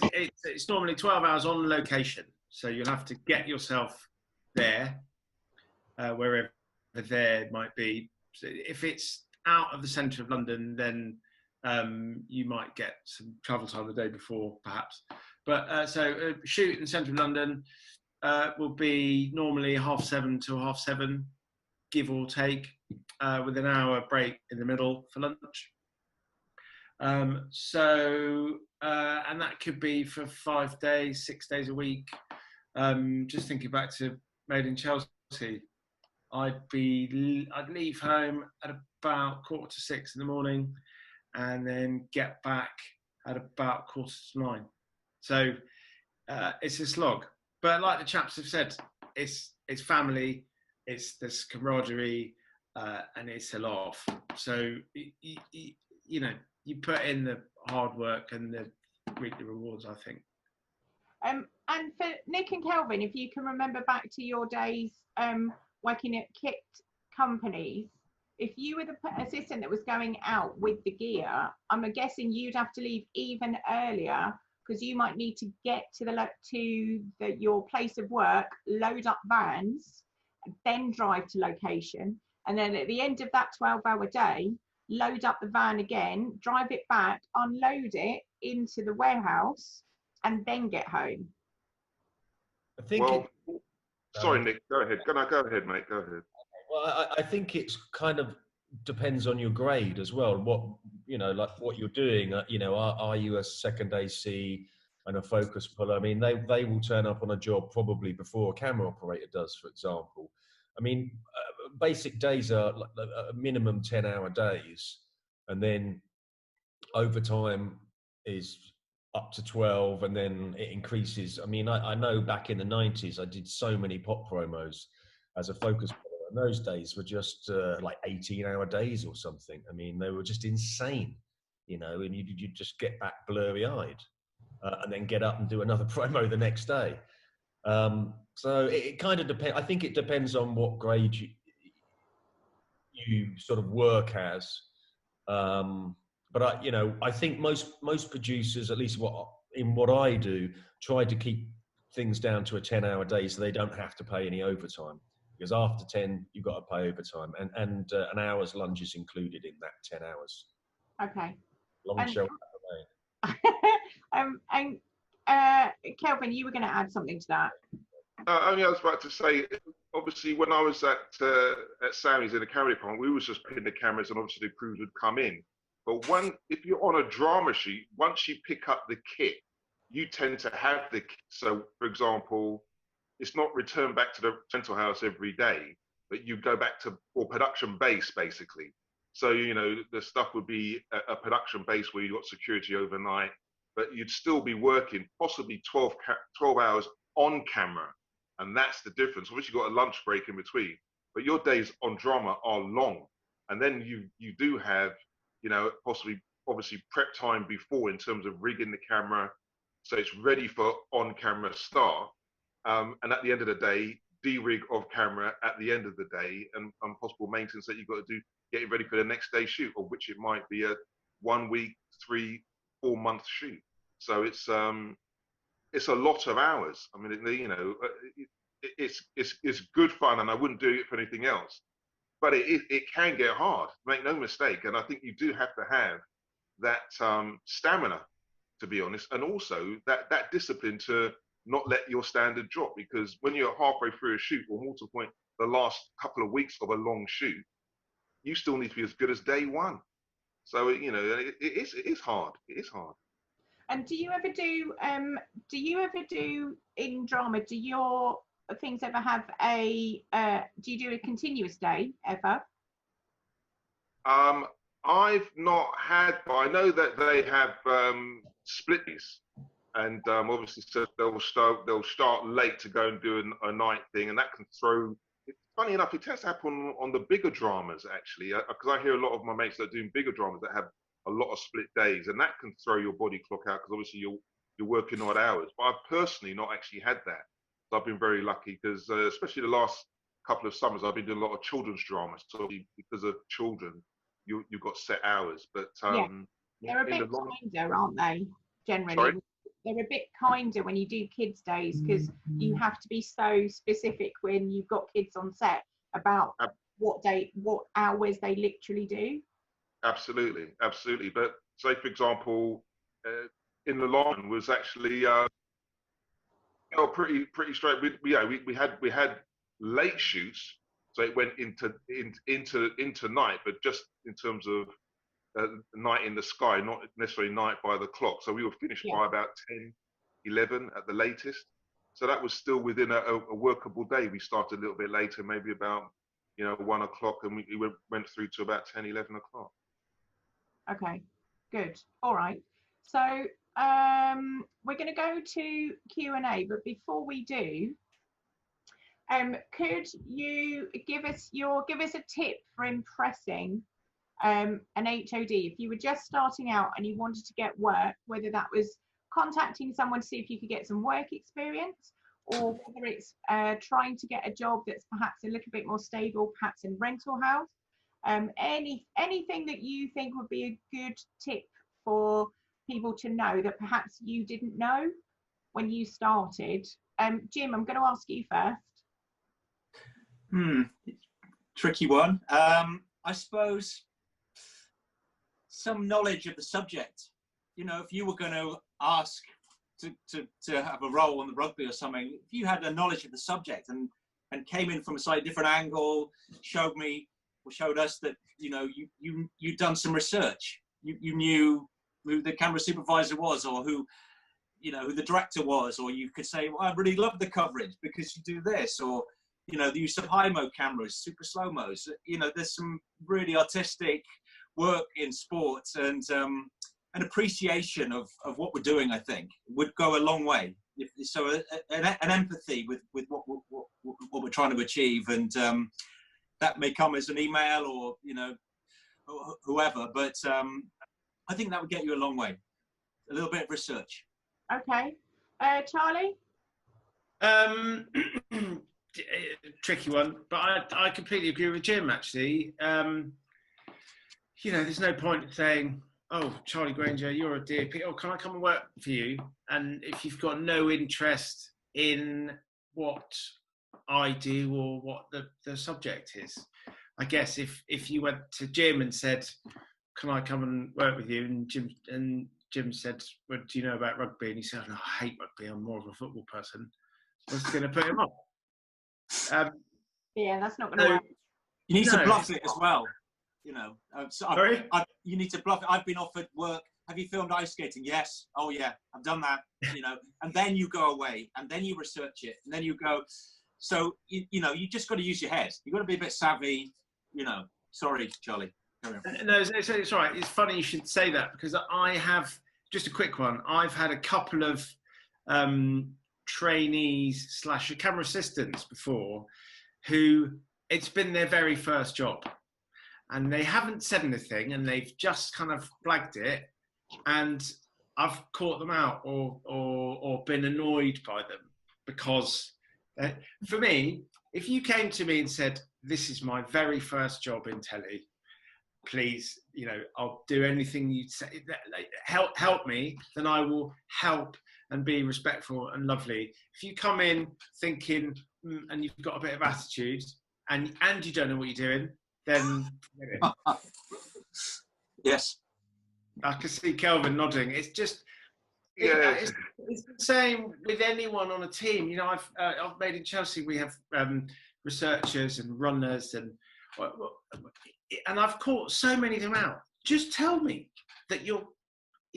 it's normally 12 hours on location. So you'll have to get yourself there, wherever there might be. So if it's out of the centre of London, then you might get some travel time the day before, perhaps. But so a shoot in the centre of London will be normally 7:30 to 7:30, give or take, with an hour break in the middle for lunch. And that could be for 5 days, 6 days a week. Just thinking back to Made in Chelsea, I'd leave home at about 5:45 in the morning, and then get back at about 9:15. So it's a slog. But like the chaps have said, it's family, it's this camaraderie, and it's a laugh. So you know, you put in the hard work and reap the rewards, I think. And for Nick and Kelvin, if you can remember back to your days working at kit companies, if you were the assistant that was going out with the gear, I'm guessing you'd have to leave even earlier, because you might need to get to your place of work, load up vans, then drive to location, and then at the end of that 12-hour day, load up the van again, drive it back, unload it into the warehouse, and then get home. I think. Sorry, Nick. Go ahead. Go ahead, mate. Go ahead. Well, I think it's kind of depends on your grade as well. What like what you're doing. Are you a second AC and a focus puller? I mean, they will turn up on a job probably before a camera operator does, for example. I mean, basic days are like a minimum 10-hour days, and then overtime is up to 12, and then it increases. I mean, I know back in the 90s, I did so many pop promos as a focus puller, and those days were just like 18-hour days or something. I mean, they were just insane, and you'd just get back blurry-eyed and then get up and do another promo the next day. So it kind of depends. I think it depends on what grade you sort of work as. But I think most producers, at least what I do, try to keep things down to a 10-hour day, so they don't have to pay any overtime. Because after 10, you've got to pay overtime, and an hour's lunch is included in that 10 hours. Okay. Long show. And Kelvin, you were going to add something to that. Only I was about to say, obviously, when I was at Sammy's in the camera department, we was just putting the cameras, and obviously the crews would come in. But if you're on a drama shoot, once you pick up the kit, you tend to have the kit. So, for example, it's not returned back to the rental house every day, but you go back to production base, basically. So, the stuff would be a production base where you've got security overnight, but you'd still be working possibly 12 hours on camera. And that's the difference. Obviously, you've got a lunch break in between, but your days on drama are long. And then you do have, obviously prep time before in terms of rigging the camera, so it's ready for on-camera start. And at the end of the day, de-rig of camera at the end of the day, and possible maintenance that you've got to do, getting ready for the next day shoot, of which it might be a 1 week, 3-4 month shoot. So it's a lot of hours. I mean, it's good fun, and I wouldn't do it for anything else. But it can get hard, make no mistake. And I think you do have to have that stamina, to be honest, and also that discipline to not let your standard drop. Because when you're halfway through a shoot, or more to the point, the last couple of weeks of a long shoot, you still need to be as good as day one. So it is hard. It is hard. And do you ever do in drama? Do your things ever have do you do a continuous day ever? I've not had, but I know that they have split days, and obviously, so they'll start late to go and do a night thing, and that can throw. Funny enough, it tends to happen on the bigger dramas, actually, because I hear a lot of my mates that are doing bigger dramas that have a lot of split days, and that can throw your body clock out, because obviously you're working odd hours. But I've personally not actually had that. So I've been very lucky, because especially the last couple of summers, I've been doing a lot of children's dramas. So because of children, you've got set hours. But they're a bit kinder, aren't they? Generally, sorry? They're a bit kinder when you do kids' days, because you have to be so specific when you've got kids on set about what hours they literally do. Absolutely. But say for example, in the line was actually pretty straight. We had late shoots, so it went into night, but just in terms of night in the sky, not necessarily night by the clock. So we were finished by about 10, 11 at the latest. So that was still within a workable day. We started a little bit later, maybe about 1 o'clock, and we went through to about 10, 11 o'clock. Okay, good. All right. So we're going to go to Q&A, but before we do, could you give us a tip for impressing an HOD if you were just starting out and you wanted to get work, whether that was contacting someone to see if you could get some work experience, or whether it's trying to get a job that's perhaps a little bit more stable, perhaps in rental house. Anything that you think would be a good tip for people to know that perhaps you didn't know when you started. Jim, I'm going to ask you first. Tricky one. I suppose some knowledge of the subject. If you were going to ask to have a role on the rugby or something, if you had a knowledge of the subject and came in from a slightly different angle, showed us that you'd done some research, you knew who the camera supervisor was, or who the director was, or you could say, well, I really love the coverage because you do this, or the use of high-mo cameras, super slow-mos. There's some really artistic work in sports, and an appreciation of what we're doing, I think, would go a long way. So an empathy with what we're trying to achieve, and that may come as an email or whoever, but I think that would get you a long way. A little bit of research. Okay, Charlie. Tricky one, but I completely agree with Jim. Actually, there's no point in saying, "Oh, Charlie Granger, you're a DOP. Oh, can I come and work for you?" And if you've got no interest in what I do or what the subject is, I guess if you went to Jim and said, "Can I come and work with you?" and Jim said, "Well, do you know about rugby?" and he said, "No, I hate rugby. I'm more of a football person." I was going to put him off. Yeah, that's not going to work. You need to bluff it as well. Sorry? You need to bluff it. I've been offered work. Have you filmed ice skating? Yes. Oh yeah, I've done that. And then you go away, and then you research it, and then you go. So you just got to use your head. You've got to be a bit savvy. Sorry, Charlie. Carry on. No, it's all right. It's funny you should say that, because I have just a quick one. I've had a couple of trainees / camera assistants before who it's been their very first job, and they haven't said anything, and they've just kind of flagged it, and I've caught them out or been annoyed by them, because for me, if you came to me and said, "This is my very first job in telly, please, I'll do anything you say, help me," then I will help and be respectful and lovely. If you come in thinking and you've got a bit of attitude and you don't know what you're doing, then yes, I can see Kelvin nodding. It's just it's the same with anyone on a team. I've made in Chelsea, we have researchers and runners, and I've caught so many of them out. Just tell me that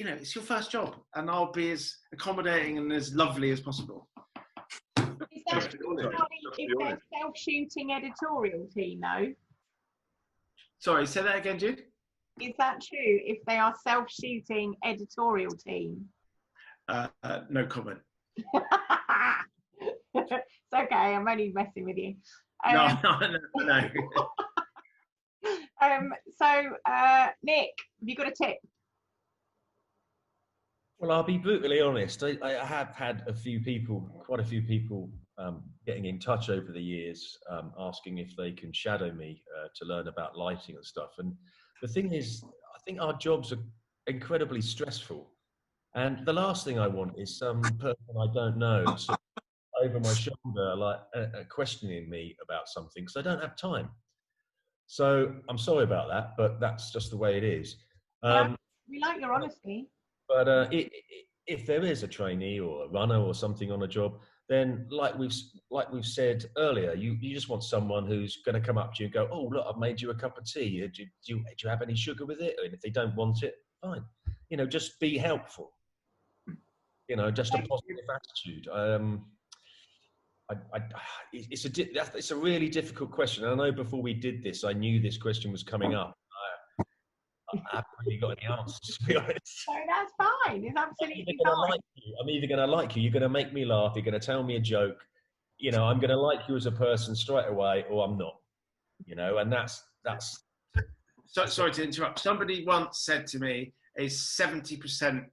it's your first job, and I'll be as accommodating and as lovely as possible. Is that if they're self-shooting editorial team, though? Sorry, say that again, Jude. Is that true if they are self-shooting editorial team? No comment. It's okay, I'm only messing with you. No. So, Nick, have you got a tip? Well, I'll be brutally honest. I have had quite a few people getting in touch over the years, asking if they can shadow me to learn about lighting and stuff. And the thing is, I think our jobs are incredibly stressful. And the last thing I want is some person I don't know over my shoulder, like questioning me about something, because I don't have time. So I'm sorry about that, but that's just the way it is. We like your honesty. But if there is a trainee or a runner or something on a job, then like we've said earlier, you just want someone who's going to come up to you and go, "Oh, look, I've made you a cup of tea. Do you have any sugar with it?" And if they don't want it, fine. You know, just be helpful. You know, just a positive attitude. It's a really difficult question. I know before we did this, I knew this question was coming up. I haven't really got any answers, to be honest. So that's fine. It's absolutely fine. I'm either going to like you. You're going to make me laugh. You're going to tell me a joke. You know, I'm going to like you as a person straight away, or I'm not. You know, and that's. So, sorry to interrupt. Somebody once said to me, "Is 70%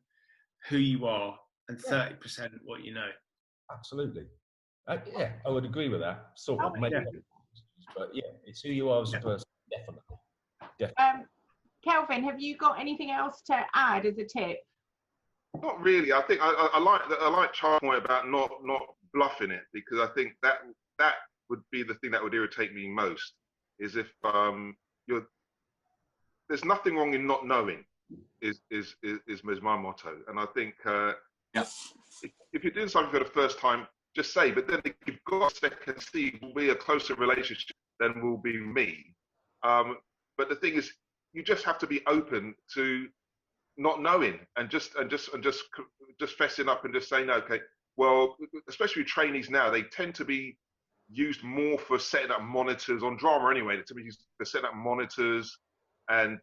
who you are and 30% what you know." Absolutely. Yeah, I would agree with that. Sort of. Yeah. But yeah, it's who you are as a person. Definitely. Kelvin, have you got anything else to add as a tip? Not really. I think I like Charles' point about not bluffing it, because I think that would be the thing that would irritate me most. Is if there's nothing wrong in not knowing. Is my motto, and I think if you're doing something for the first time, just say. But then if you've got a second seed, will be a closer relationship than will be me. But the thing is, you just have to be open to not knowing and just fessing up and just saying, okay, well, especially with trainees now, they tend to be used more for setting up monitors on drama anyway. They tend to be used for setting up monitors and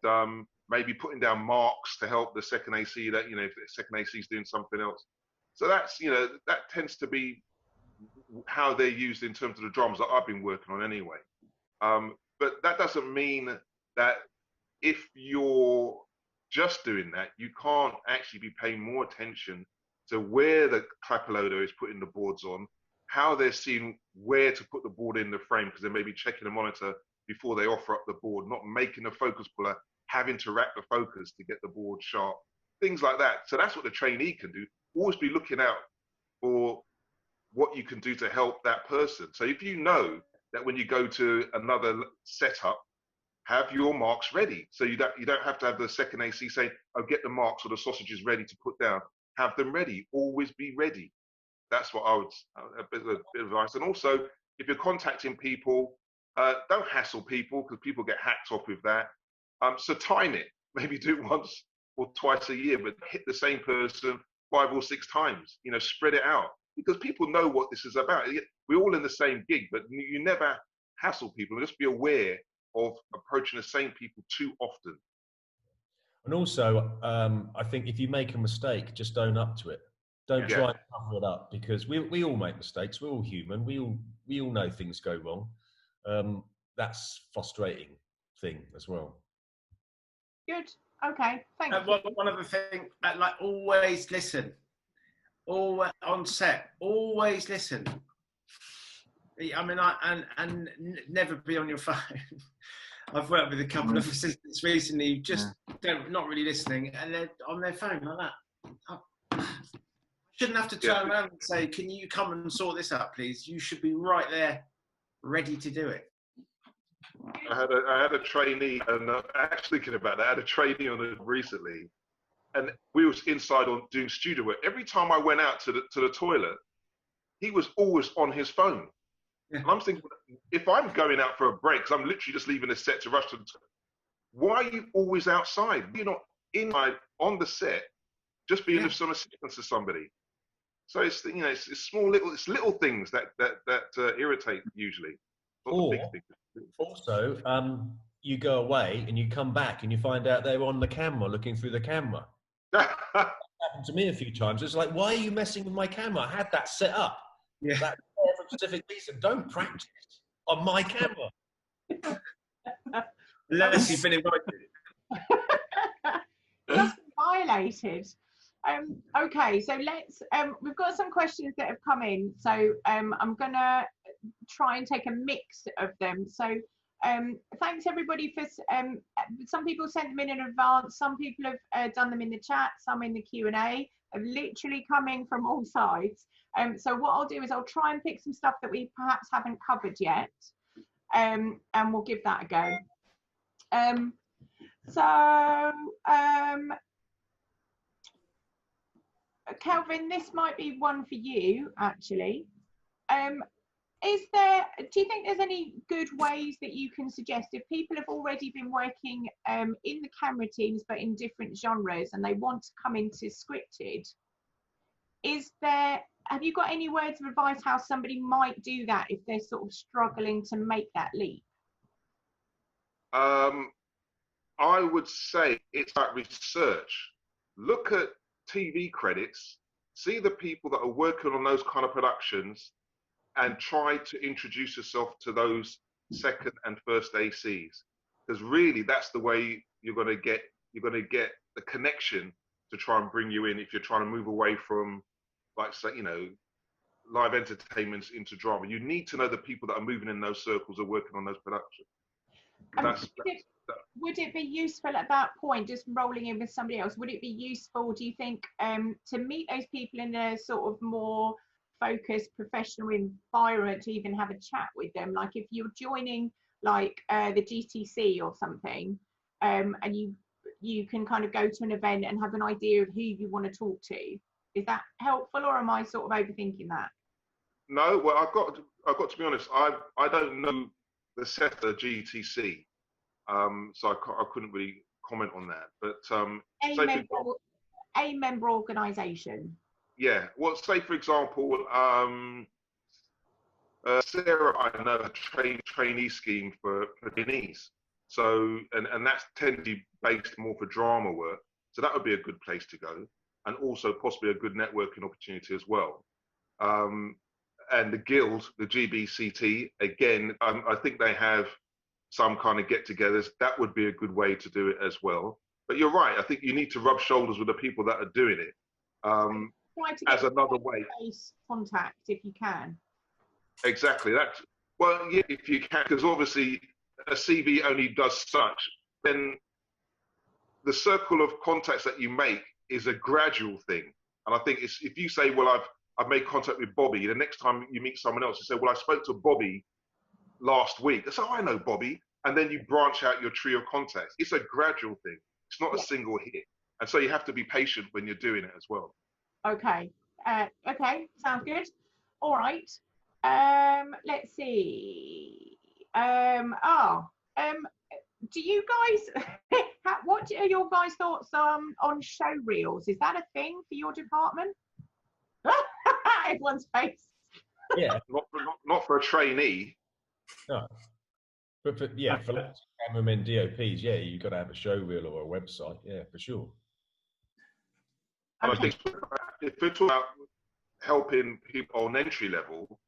maybe putting down marks to help the second AC, that, you know, if the second AC is doing something else. So that's, you know, that tends to be how they're used in terms of the dramas that I've been working on anyway. But that doesn't mean that if you're just doing that, you can't actually be paying more attention to where the clapper loader is putting the boards on, how they're seeing where to put the board in the frame, because they may be checking the monitor before they offer up the board, not making a focus puller, having to rack the focus to get the board sharp, things like that. So that's what the trainee can do. Always be looking out for what you can do to help that person. So if you know that when you go to another setup, have your marks ready. So you don't have to have the second AC saying, "Oh, get the marks or the sausages ready to put down." Have them ready. Always be ready. That's what I would, a bit of advice. And also, if you're contacting people, don't hassle people, because people get hacked off with that. So time it. Maybe do it once or twice a year, but hit the same person 5 or 6 times. You know, spread it out, because people know what this is about. We're all in the same gig, but you never hassle people. Just be aware of approaching the same people too often. And also, I think if you make a mistake, just own up to it. Don't try and cover it up, because we all make mistakes. We're all human. We all know things go wrong. That's frustrating thing as well. Good. Okay. Thank you. One other thing, like, always listen. Always on set. Always listen. I mean, and never be on your phone. I've worked with a couple of assistants recently who just not really listening, and they're on their phone like that. I shouldn't have to turn around and say, "Can you come and sort this out, please?" You should be right there, ready to do it. I had a trainee, and actually thinking about that, I had a trainee on it recently, and we was inside on doing studio work. Every time I went out to the toilet, he was always on his phone. Yeah. And I'm thinking, if I'm going out for a break, because I'm literally just leaving the set to rush to the toilet, why are you always outside? You're not inside on the set, just being of some assistance to somebody. So it's, you know, it's little things that irritate usually. Or also, you go away and you come back and you find out they were on the camera, looking through the camera. That happened to me a few times. It's like, why are you messing with my camera? I had that set up. Yeah. That for a specific reason. Don't practice on my camera. Unless you've been invited. Just violated. Okay, so let's. We've got some questions that have come in, so I'm gonna try and take a mix of them. So thanks everybody for. Some people sent them in advance. Some people have done them in the chat. Some in the Q&A. Have literally coming from all sides. So what I'll do is I'll try and pick some stuff that we perhaps haven't covered yet, and we'll give that a go. Kelvin, this might be one for you actually. Do you think there's any good ways that you can suggest if people have already been working in the camera teams but in different genres and they want to come into scripted? Have you got any words of advice how somebody might do that if they're sort of struggling to make that leap? I would say it's like research. Look at TV credits, see the people that are working on those kind of productions, and try to introduce yourself to those second and first ACs. Because really, that's the way you're going to get the connection to try and bring you in if you're trying to move away from, like, say, live entertainments into drama. You need to know the people that are moving in those circles or working on those productions. Would it be useful at that point, just rolling in with somebody else, would it be useful, do you think, to meet those people in a sort of more focused professional environment, to even have a chat with them? Like if you're joining like the GTC or something, and you can kind of go to an event and have an idea of who you want to talk to. Is that helpful, or am I sort of overthinking that? No, well, I've got to be honest. I don't know the set of GTC, so I couldn't really comment on that. But a member organisation. Yeah. Well, say for example, Sarah, I know a trainee scheme for trainees. So and that's tend to be based more for drama work. So that would be a good place to go, and also possibly a good networking opportunity as well. And the guild, the GBCT, again, I think they have some kind of get-togethers. That would be a good way to do it as well. But you're right. I think you need to rub shoulders with the people that are doing it as another way. Contact if you can. Exactly. That's, well, yeah, if you can, because obviously a CV only does such. Then the circle of contacts that you make is a gradual thing. And I think it's, if you say, well, I've made contact with Bobby, the next time you meet someone else, you say, well, I spoke to Bobby last week. That's, oh, I know Bobby. And then you branch out your tree of contacts. It's a gradual thing. It's not a single hit. And so you have to be patient when you're doing it as well. Okay. Okay. Sounds good. All right. Let's see. Do you guys, what are your guys' thoughts on show reels? Is that a thing for your department? Everyone's face. Yeah. Not for a trainee. No. But for cameramen, DOPs, yeah, you've got to have a show reel or a website, yeah, for sure. And I think if we're talking about helping people on entry level,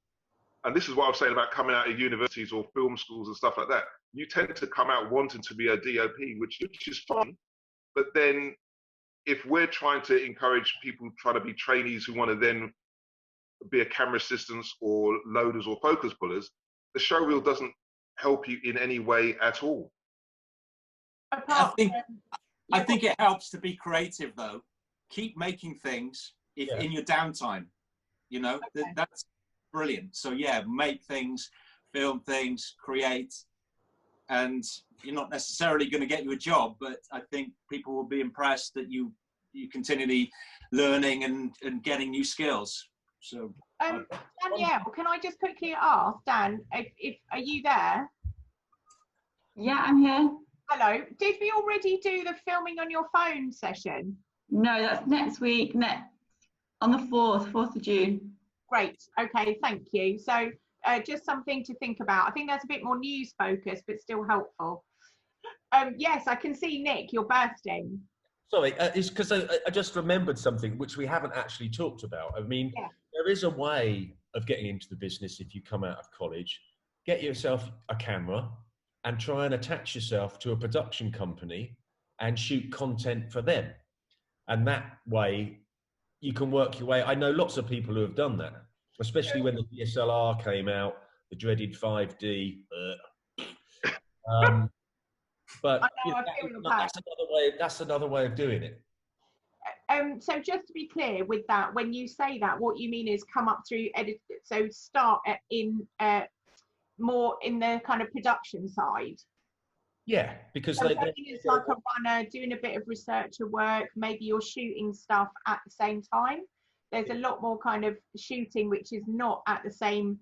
and this is what I was saying about coming out of universities or film schools and stuff like that, you tend to come out wanting to be a DOP, which is fun. But then if we're trying to encourage people trying to be trainees who want to then be a camera assistants or loaders or focus pullers, the show reel doesn't help you in any way at all. I think it helps to be creative though. Keep making things in your downtime. You know, that's brilliant. So yeah, make things, film things, create, and you're not necessarily going to get you a job, but I think people will be impressed that you continually learning and getting new skills. So Danielle, can I just quickly ask Dan, if are you there? Yeah, I'm here. Hello. Did we already do the filming on your phone session? No, that's next week, on the 4th of June. Great. Okay, thank you. So just something to think about. I think that's a bit more news focused, but still helpful. Yes, I can see Nick, you're bursting. Sorry, it's because I just remembered something which we haven't actually talked about. I mean, there is a way of getting into the business if you come out of college. Get yourself a camera and try and attach yourself to a production company and shoot content for them. And that way you can work your way. I know lots of people who have done that, especially when the DSLR came out, the dreaded 5D. But that's another way of doing it. So just to be clear with that, when you say that, what you mean is come up through edit. So start in more in the kind of production side. Yeah, because So it's like a runner doing a bit of researcher work. Maybe you're shooting stuff at the same time. There's a lot more kind of shooting which is not at the same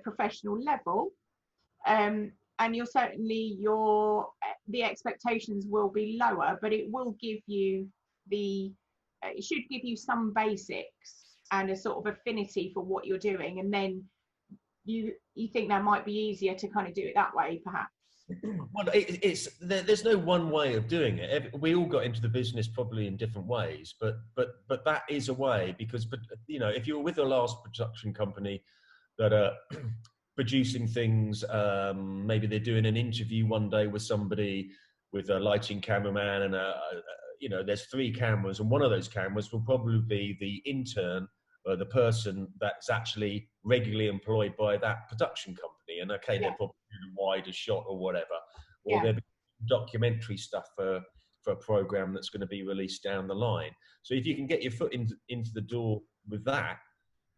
professional level. And you're certainly the expectations will be lower, but it will give you it should give you some basics and a sort of affinity for what you're doing, and then you think that might be easier to kind of do it that way, perhaps. Well, there's no one way of doing it. We all got into the business probably in different ways, but that is a way, because you know, if you're with a large production company that are producing things, maybe they're doing an interview one day with somebody, with a lighting cameraman, and you know, there's 3 cameras, and one of those cameras will probably be the intern, or the person that's actually regularly employed by that production company. And okay, they're probably doing a wider shot or whatever, or they're documentary stuff for a program that's going to be released down the line. So if you can get your foot into the door with that,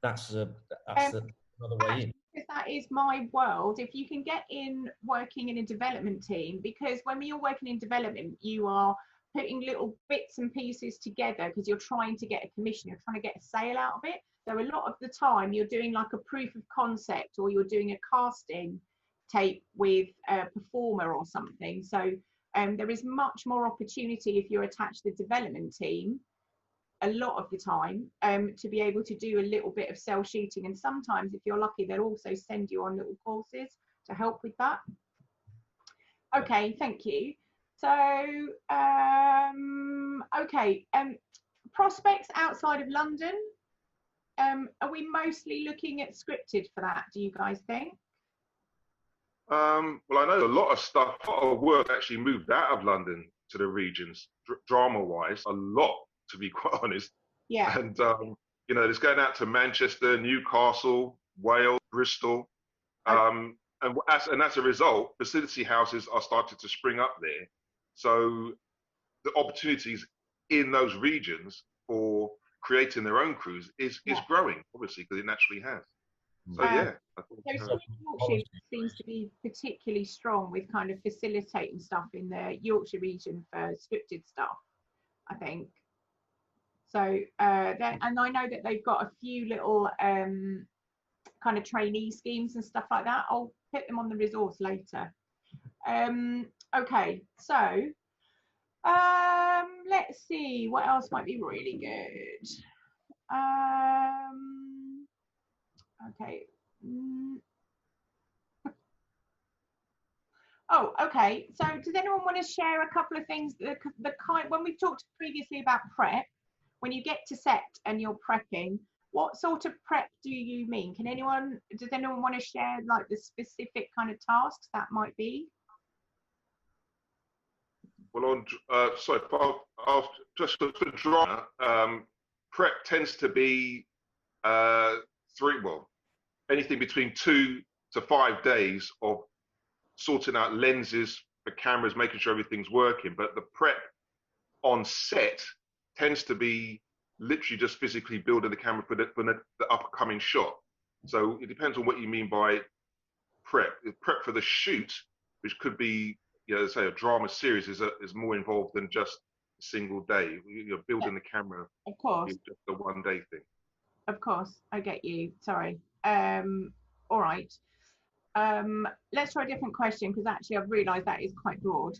that's another way in. Because that is my world. If you can get in working in a development team, because when you're working in development, you are putting little bits and pieces together because you're trying to get a commission, you're trying to get a sale out of it. So a lot of the time you're doing like a proof of concept, or you're doing a casting tape with a performer or something. So there is much more opportunity if you're attached to the development team a lot of the time to be able to do a little bit of cell shooting, and sometimes if you're lucky they'll also send you on little courses to help with that. Okay, thank you. So okay, prospects outside of London, are we mostly looking at scripted for that, do you guys think? Well, I know a lot of work actually moved out of London to the regions, drama-wise, a lot, to be quite honest. Yeah. And, you know, it's going out to Manchester, Newcastle, Wales, Bristol. And as a result, facility houses are starting to spring up there. So the opportunities in those regions for creating their own crews is growing, obviously, because it naturally has. So yeah. So Yorkshire seems to be particularly strong with kind of facilitating stuff in the Yorkshire region for scripted stuff, I think. So and I know that they've got a few little kind of trainee schemes and stuff like that. I'll put them on the resource later. Okay, so let's see what else might be really good. Okay. Oh, okay. So does anyone want to share a couple of things, the kind, when we've talked previously about prep, when you get to set and you're prepping, what sort of prep do you mean? Does anyone want to share like the specific kind of tasks that might be? Well, just for drama, prep tends to be anything between 2 to 5 days of sorting out lenses for cameras, making sure everything's working. But the prep on set tends to be literally just physically building the camera for the upcoming shot. So it depends on what you mean by prep. Prep for the shoot, which could be, you know, say a drama series, is more involved than just a single day. You're building the camera. Of course. It's just a one-day thing. Of course, I get you. Sorry. All right. Let's try a different question, because actually I've realised that is quite broad.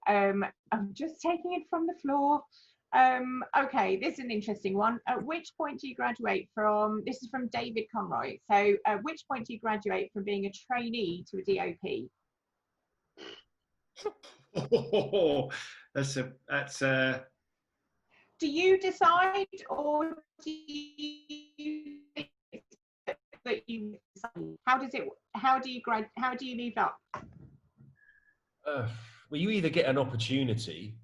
I'm just taking it from the floor. Okay, this is an interesting one. At which point do you graduate from, this is from David Conroy, so at which point do you graduate from being a trainee to a DOP? Oh, that's a. Do you decide, or do you think that you decide? How do you move up? Well, you either get an opportunity,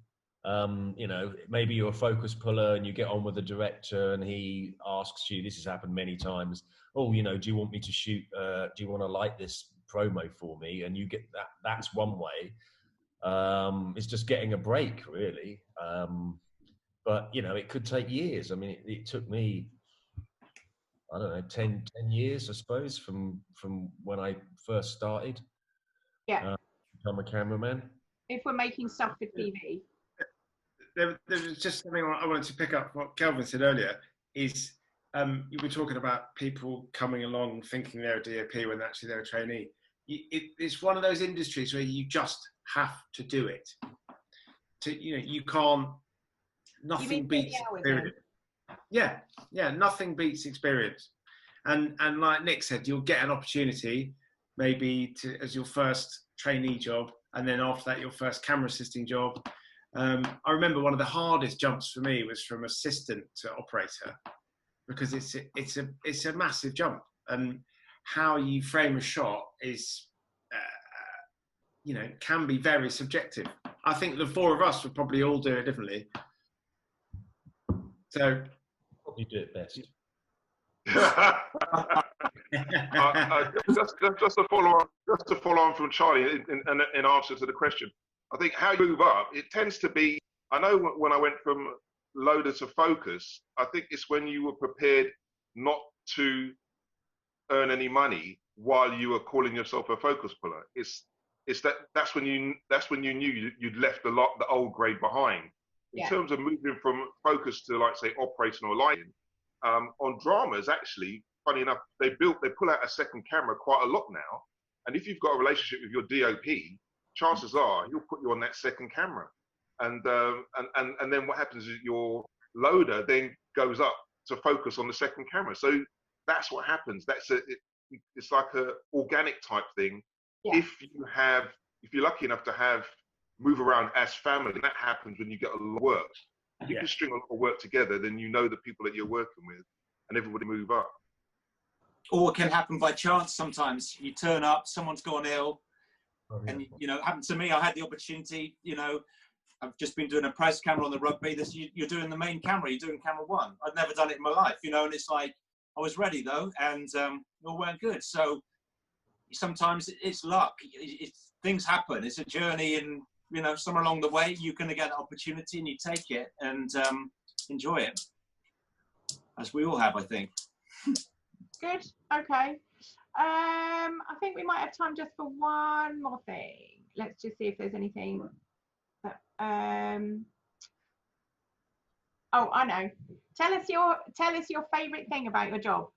you know, maybe you're a focus puller and you get on with the director and he asks you, this has happened many times, oh, you know, do you want me to shoot, do you want to light this promo for me? And you get that, that's one way. It's just getting a break, really. But, you know, it could take years. I mean, it took me, I don't know, 10 years, I suppose, from when I first started. Yeah. become a cameraman. If we're making stuff for TV. There was just something I wanted to pick up what Kelvin said earlier. Is you were talking about people coming along thinking they're a DOP when actually they're a trainee. It's one of those industries where you just have to do it. You can't. Nothing beats experience. Yeah, nothing beats experience. And like Nick said, you'll get an opportunity maybe as your first trainee job, and then after that your first camera assisting job. I remember one of the hardest jumps for me was from assistant to operator, because it's a massive jump, and how you frame a shot is can be very subjective. I think the four of us would probably all do it differently. So probably do it best. Just to follow on from Charlie in answer to the question, I think how you move up, it tends to be, I know when I went from loader to focus, I think it's when you were prepared not to earn any money while you were calling yourself a focus puller. That's when you knew you'd left the old grade behind. In terms of moving from focus to, like, say, operating or lighting, on dramas, actually, funny enough, they pull out a second camera quite a lot now. And if you've got a relationship with your DOP, chances are he'll put you on that second camera. And then what happens is your loader then goes up to focus on the second camera. So that's what happens. It's like a organic type thing. Yeah. If you're lucky enough to move around as family, that happens when you get a lot of work. If you can string a lot of work together, then you know the people that you're working with, and everybody move up. Or it can happen by chance sometimes. You turn up, someone's gone ill, and it happened to me. I had the opportunity, I've just been doing a press camera on the rugby. You're doing the main camera, you're doing camera one. I'd never done it in my life, and it's like, I was ready though, and it all went good. So sometimes it's luck. Things happen. It's a journey, and somewhere along the way, you're going to get an opportunity and you take it and enjoy it. As we all have, I think. Good. Okay. I think we might have time just for one more thing. Let's just see if there's anything that, oh, I know. Tell us your favourite thing about your job.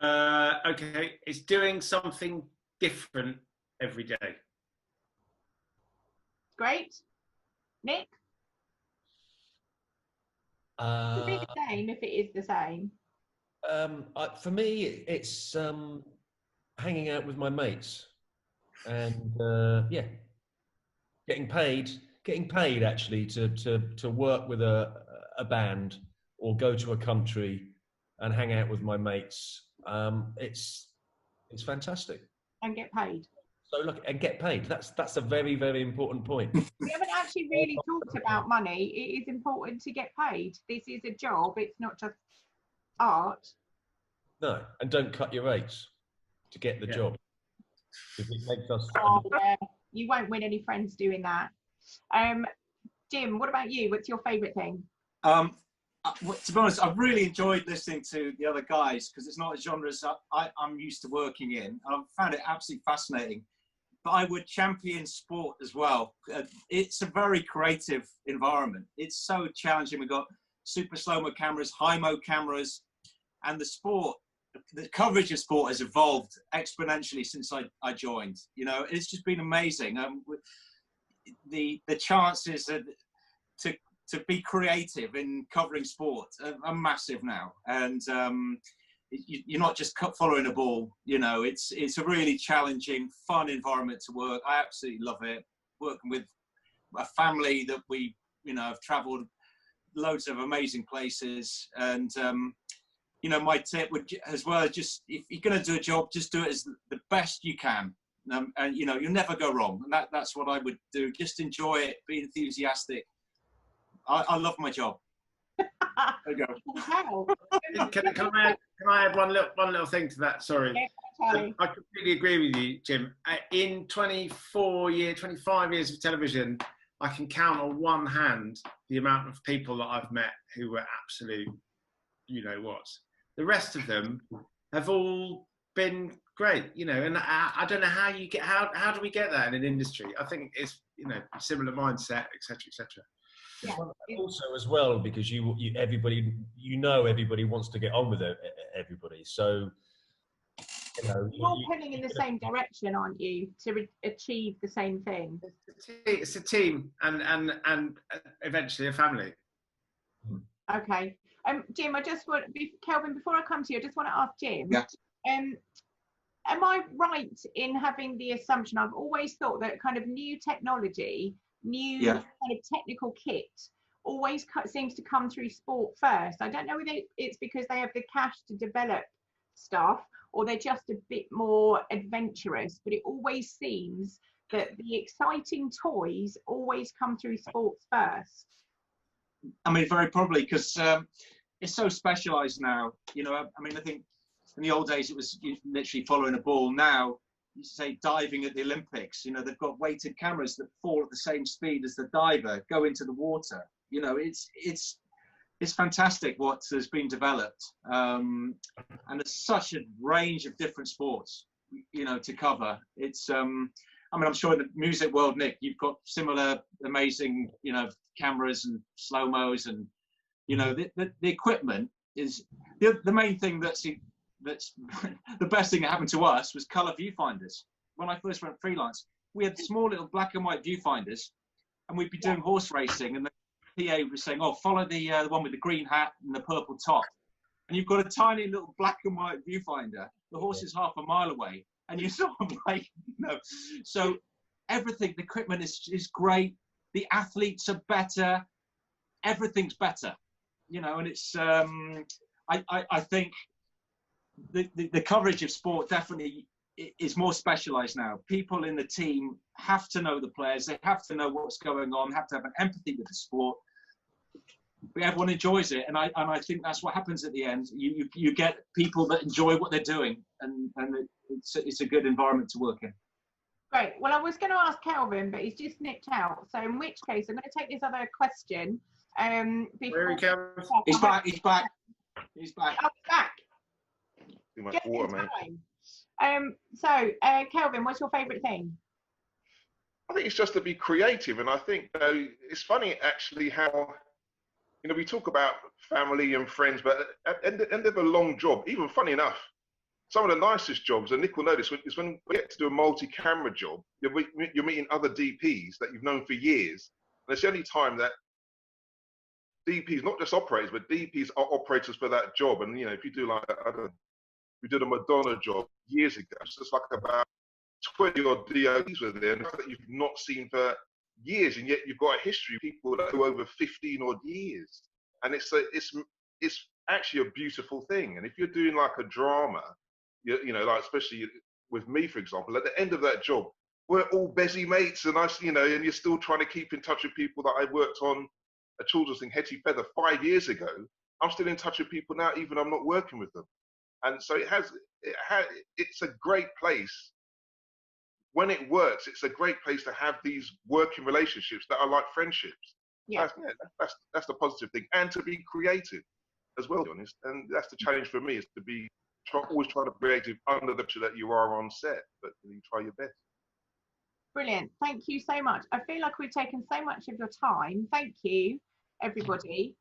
Okay, it's doing something different every day. Great. Nick? It could be the same if it is the same. For me, it's hanging out with my mates, and getting paid actually to work with a band or go to a country and hang out with my mates. It's fantastic. And get paid. So look, and get paid. That's a very, very important point. We haven't actually really talked about money. It is important to get paid. This is a job. It's not just art. No, and don't cut your rates to get the job. Because it makes us. Oh, yeah. You won't win any friends doing that. Jim, what about you? What's your favourite thing? To be honest, I've really enjoyed listening to the other guys, because it's not a genre I'm used to working in. I've found it absolutely fascinating. But I would champion sport as well. It's a very creative environment. It's so challenging. We've got super slow-mo cameras, high-mo cameras, and the coverage of sport has evolved exponentially since I joined. It's just been amazing. The chances to be creative in covering sport are massive now, and you're not just following a ball. It's a really challenging, fun environment to work. I absolutely love it. Working with a family that we have travelled loads of amazing places, and my tip would as well, just if you're going to do a job, just do it as the best you can, and you'll never go wrong. And that's what I would do. Just enjoy it, be enthusiastic. I love my job. There you go. Wow. Can I add one little thing to that? Sorry. Yeah, I completely agree with you, Jim. In 25 years of television, I can count on one hand the amount of people that I've met who were absolute, you know what. The rest of them have all been great, you know, and I don't know how you get, how do we get that in an industry? I think it's, you know, similar mindset, etc., etc. Yeah. Well, also as well, because everybody wants to get on with everybody, so you know You're all pulling in the same direction, aren't you, to achieve the same thing? It's a team, and eventually a family. Okay. Jim, I just want, Kelvin, before I come to you, I just want to ask Jim. Yeah. Am I right in having the assumption, I've always thought that kind of new technology, new kind of technical kit always seems to come through sport first. I don't know whether it's because they have the cash to develop stuff or they're just a bit more adventurous, but it always seems that the exciting toys always come through sports first. I mean, very probably, because it's so specialised now. You know, I mean, I think in the old days it was literally following a ball. Now, you say diving at the Olympics. You know, they've got weighted cameras that fall at the same speed as the diver, go into the water. You know, it's fantastic what has been developed, and there's such a range of different sports, you know, to cover. It's I mean, I'm sure in the music world, Nick, you've got similar amazing, you know, cameras and slow-mos, and you know, the equipment is the main thing. That's the best thing that happened to us was color viewfinders. When I first went freelance, we had small little black and white viewfinders, and we'd be doing horse racing, and the PA was saying, "Oh, follow the one with the green hat and the purple top," and you've got a tiny little black and white viewfinder. The horse is half a mile away, and you're sort of like, you know. So everything, the equipment is great. The athletes are better. Everything's better, you know. And it's I think the coverage of sport definitely is more specialised now. People in the team have to know the players. They have to know what's going on. Have to have an empathy with the sport. But everyone enjoys it, and I think that's what happens at the end. You get people that enjoy what they're doing, and it's a good environment to work in. Great. Well, I was going to ask Kelvin, but he's just nipped out. So in which case, I'm going to take this other question. Where he comes? He's back. He's back. He's back. Oh, he's back. Just water, in time. So, Kelvin, what's your favourite thing? I think it's just to be creative, and I think, you know, it's funny actually how, you know, we talk about family and friends, but at the end of a long job, even funny enough, some of the nicest jobs, and Nick will know this, is when we get to do a multi-camera job, you're meeting other DPs that you've known for years, and it's the only time that DPs, not just operators, but DPs are operators for that job. And you know, if you do like, we did a Madonna job years ago, it's just like about 20 odd DOPs were there, and that you've not seen for years, and yet you've got a history of people that go over 15 odd years, and it's actually a beautiful thing. And if you're doing like a drama, you know, like especially with me, for example, at the end of that job, we're all busy mates, and you know, and you're still trying to keep in touch with people that I worked on a children's thing, Hetty Feather, 5 years ago. I'm still in touch with people now, even I'm not working with them. And so it's a great place. When it works, it's a great place to have these working relationships that are like friendships. Yeah. That's the positive thing, and to be creative as well, to be honest. And that's the challenge for me, is to be always trying to be creative under the pressure that you are on set, but you try your best. Brilliant. Thank you so much. I feel like we've taken so much of your time. Thank you, everybody.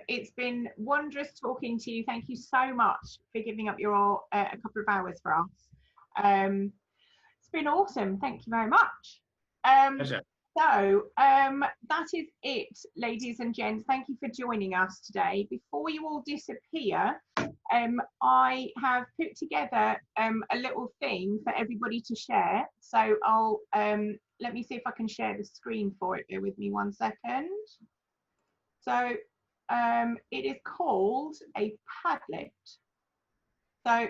It's been wondrous talking to you. Thank you so much for giving up your a couple of hours for us. It's been awesome. Thank you very much. So that is it, ladies and gents. Thank you for joining us today. Before you all disappear, I have put together a little thing for everybody to share. So I'll let me see if I can share the screen for it. Bear with me 1 second. So it is called a Padlet. So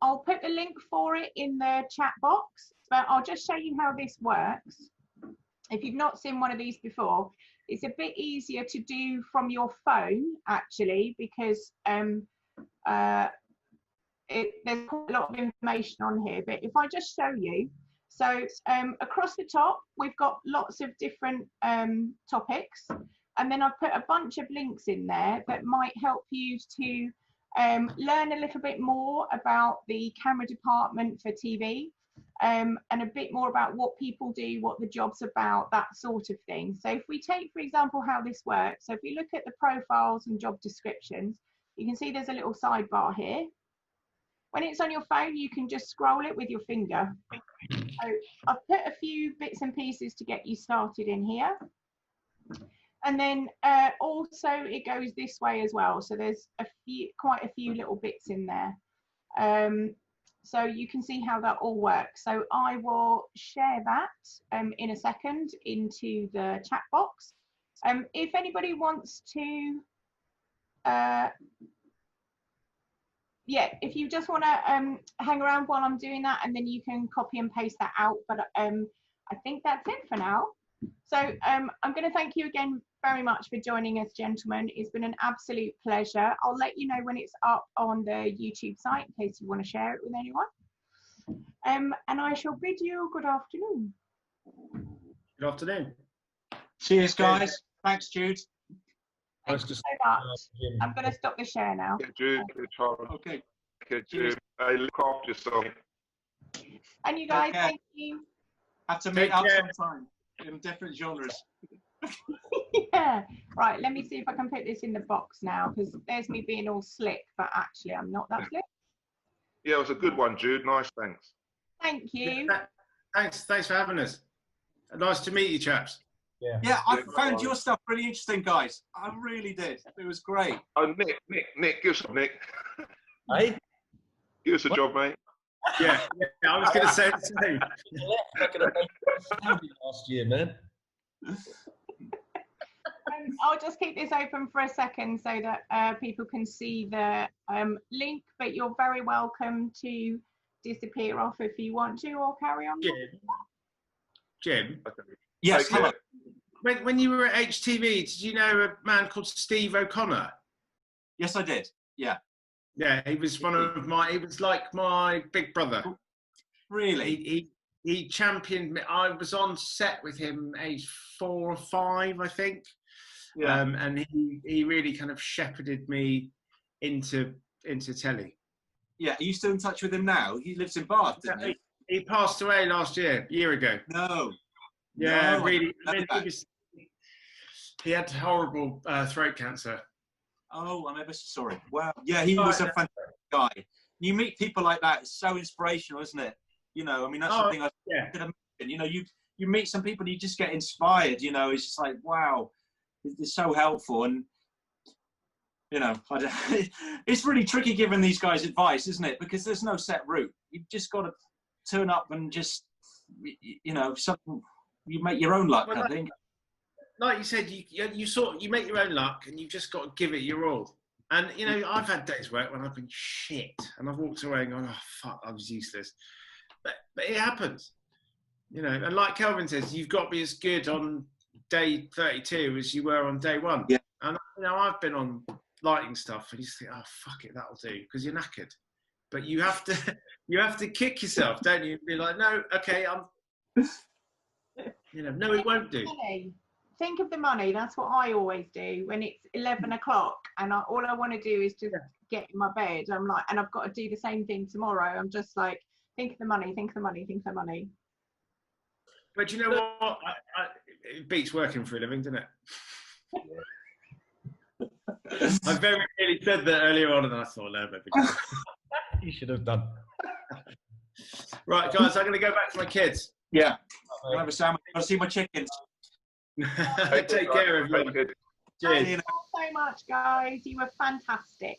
I'll put the link for it in the chat box, but I'll just show you how this works. If you've not seen one of these before, it's a bit easier to do from your phone, actually, because there's a lot of information on here. But if I just show you, so across the top, we've got lots of different topics. And then I've put a bunch of links in there that might help you to learn a little bit more about the camera department for TV, and a bit more about what people do, what the job's about, that sort of thing. So if we take, for example, how this works, so if we look at the profiles and job descriptions, you can see there's a little sidebar here. When it's on your phone, you can just scroll it with your finger. So I've put a few bits and pieces to get you started in here. And then also it goes this way as well. So there's quite a few little bits in there. So you can see how that all works. So I will share that in a second into the chat box. If anybody wants to, yeah, if you just want to hang around while I'm doing that, and then you can copy and paste that out. But I think that's it for now. So I'm going to thank you again very much for joining us, gentlemen. It's been an absolute pleasure. I'll let you know when it's up on the YouTube site in case you want to share it with anyone. And I shall bid you good afternoon. Good afternoon. Cheers, guys. Thanks, Jude. Thank you so much. I'm going to stop the share now. Good, Jude. Good, Charles. Okay. Good, Jude. Hey, look after yourself. And you guys, Okay. thank you. Have to meet up sometime in different genres. Yeah. Right, let me see if I can put this in the box now, because there's me being all slick, but actually I'm not that slick. Yeah, it was a good one, Jude. Nice, thanks. Thank you. Thanks for having us. Nice to meet you, chaps. Yeah, I found your stuff really interesting, guys. I really did. It was great. Oh, Nick, give us a Nick. Hey? Give us a job, mate. Yeah, I was going to say the same. Last year, man. I'll just keep this open for a second so that people can see the link, but you're very welcome to disappear off if you want to, or carry on. Jim. Yes, hello. When you were at HTV, did you know a man called Steve O'Connor? Yes, I did. Yeah. Yeah, he was he was like my big brother. Really? He championed me. I was on set with him age 4 or 5, I think. Yeah. And he really kind of shepherded me into telly. Yeah. Are you still in touch with him now? He lives in Bath, didn't he? He passed away a year ago. No. Yeah, No, really. He had horrible throat cancer. Oh, I'm ever so sorry. Wow. Yeah, he was a fantastic guy. You meet people like that, it's so inspirational, isn't it? You know, I mean, that's the thing I could imagine. You know, you meet some people and you just get inspired, you know, it's just like, wow, it's so helpful. And, you know, it's really tricky giving these guys advice, isn't it? Because there's no set route. You've just got to turn up and just, you know, something, you make your own luck, I think. Like you said, you make your own luck, and you've just got to give it your all. And you know, I've had days where when I've been shit, and I've walked away and gone, "Oh fuck, I was useless." But it happens, you know. And like Kelvin says, you've got to be as good on day 32 as you were on day 1. Yeah. And you know, I've been on lighting stuff, and you just think, "Oh fuck it, that'll do," because you're knackered. But you have to kick yourself, don't you? And be like, "No, okay, you know, no, it won't do." Think of the money. That's what I always do when it's 11 o'clock and all I want to do is just get in my bed. I'm like, and I've got to do the same thing tomorrow. I'm just like, think of the money, think of the money, think of the money. But you know what? It beats working for a living, doesn't it? I very nearly said that earlier on, and I thought, no, maybe You should have done. Right, guys, I'm going to go back to my kids. Yeah. I'll have a sandwich. I'll see my chickens. Take care, everyone. Cheers. Thank you so much, guys. You were fantastic.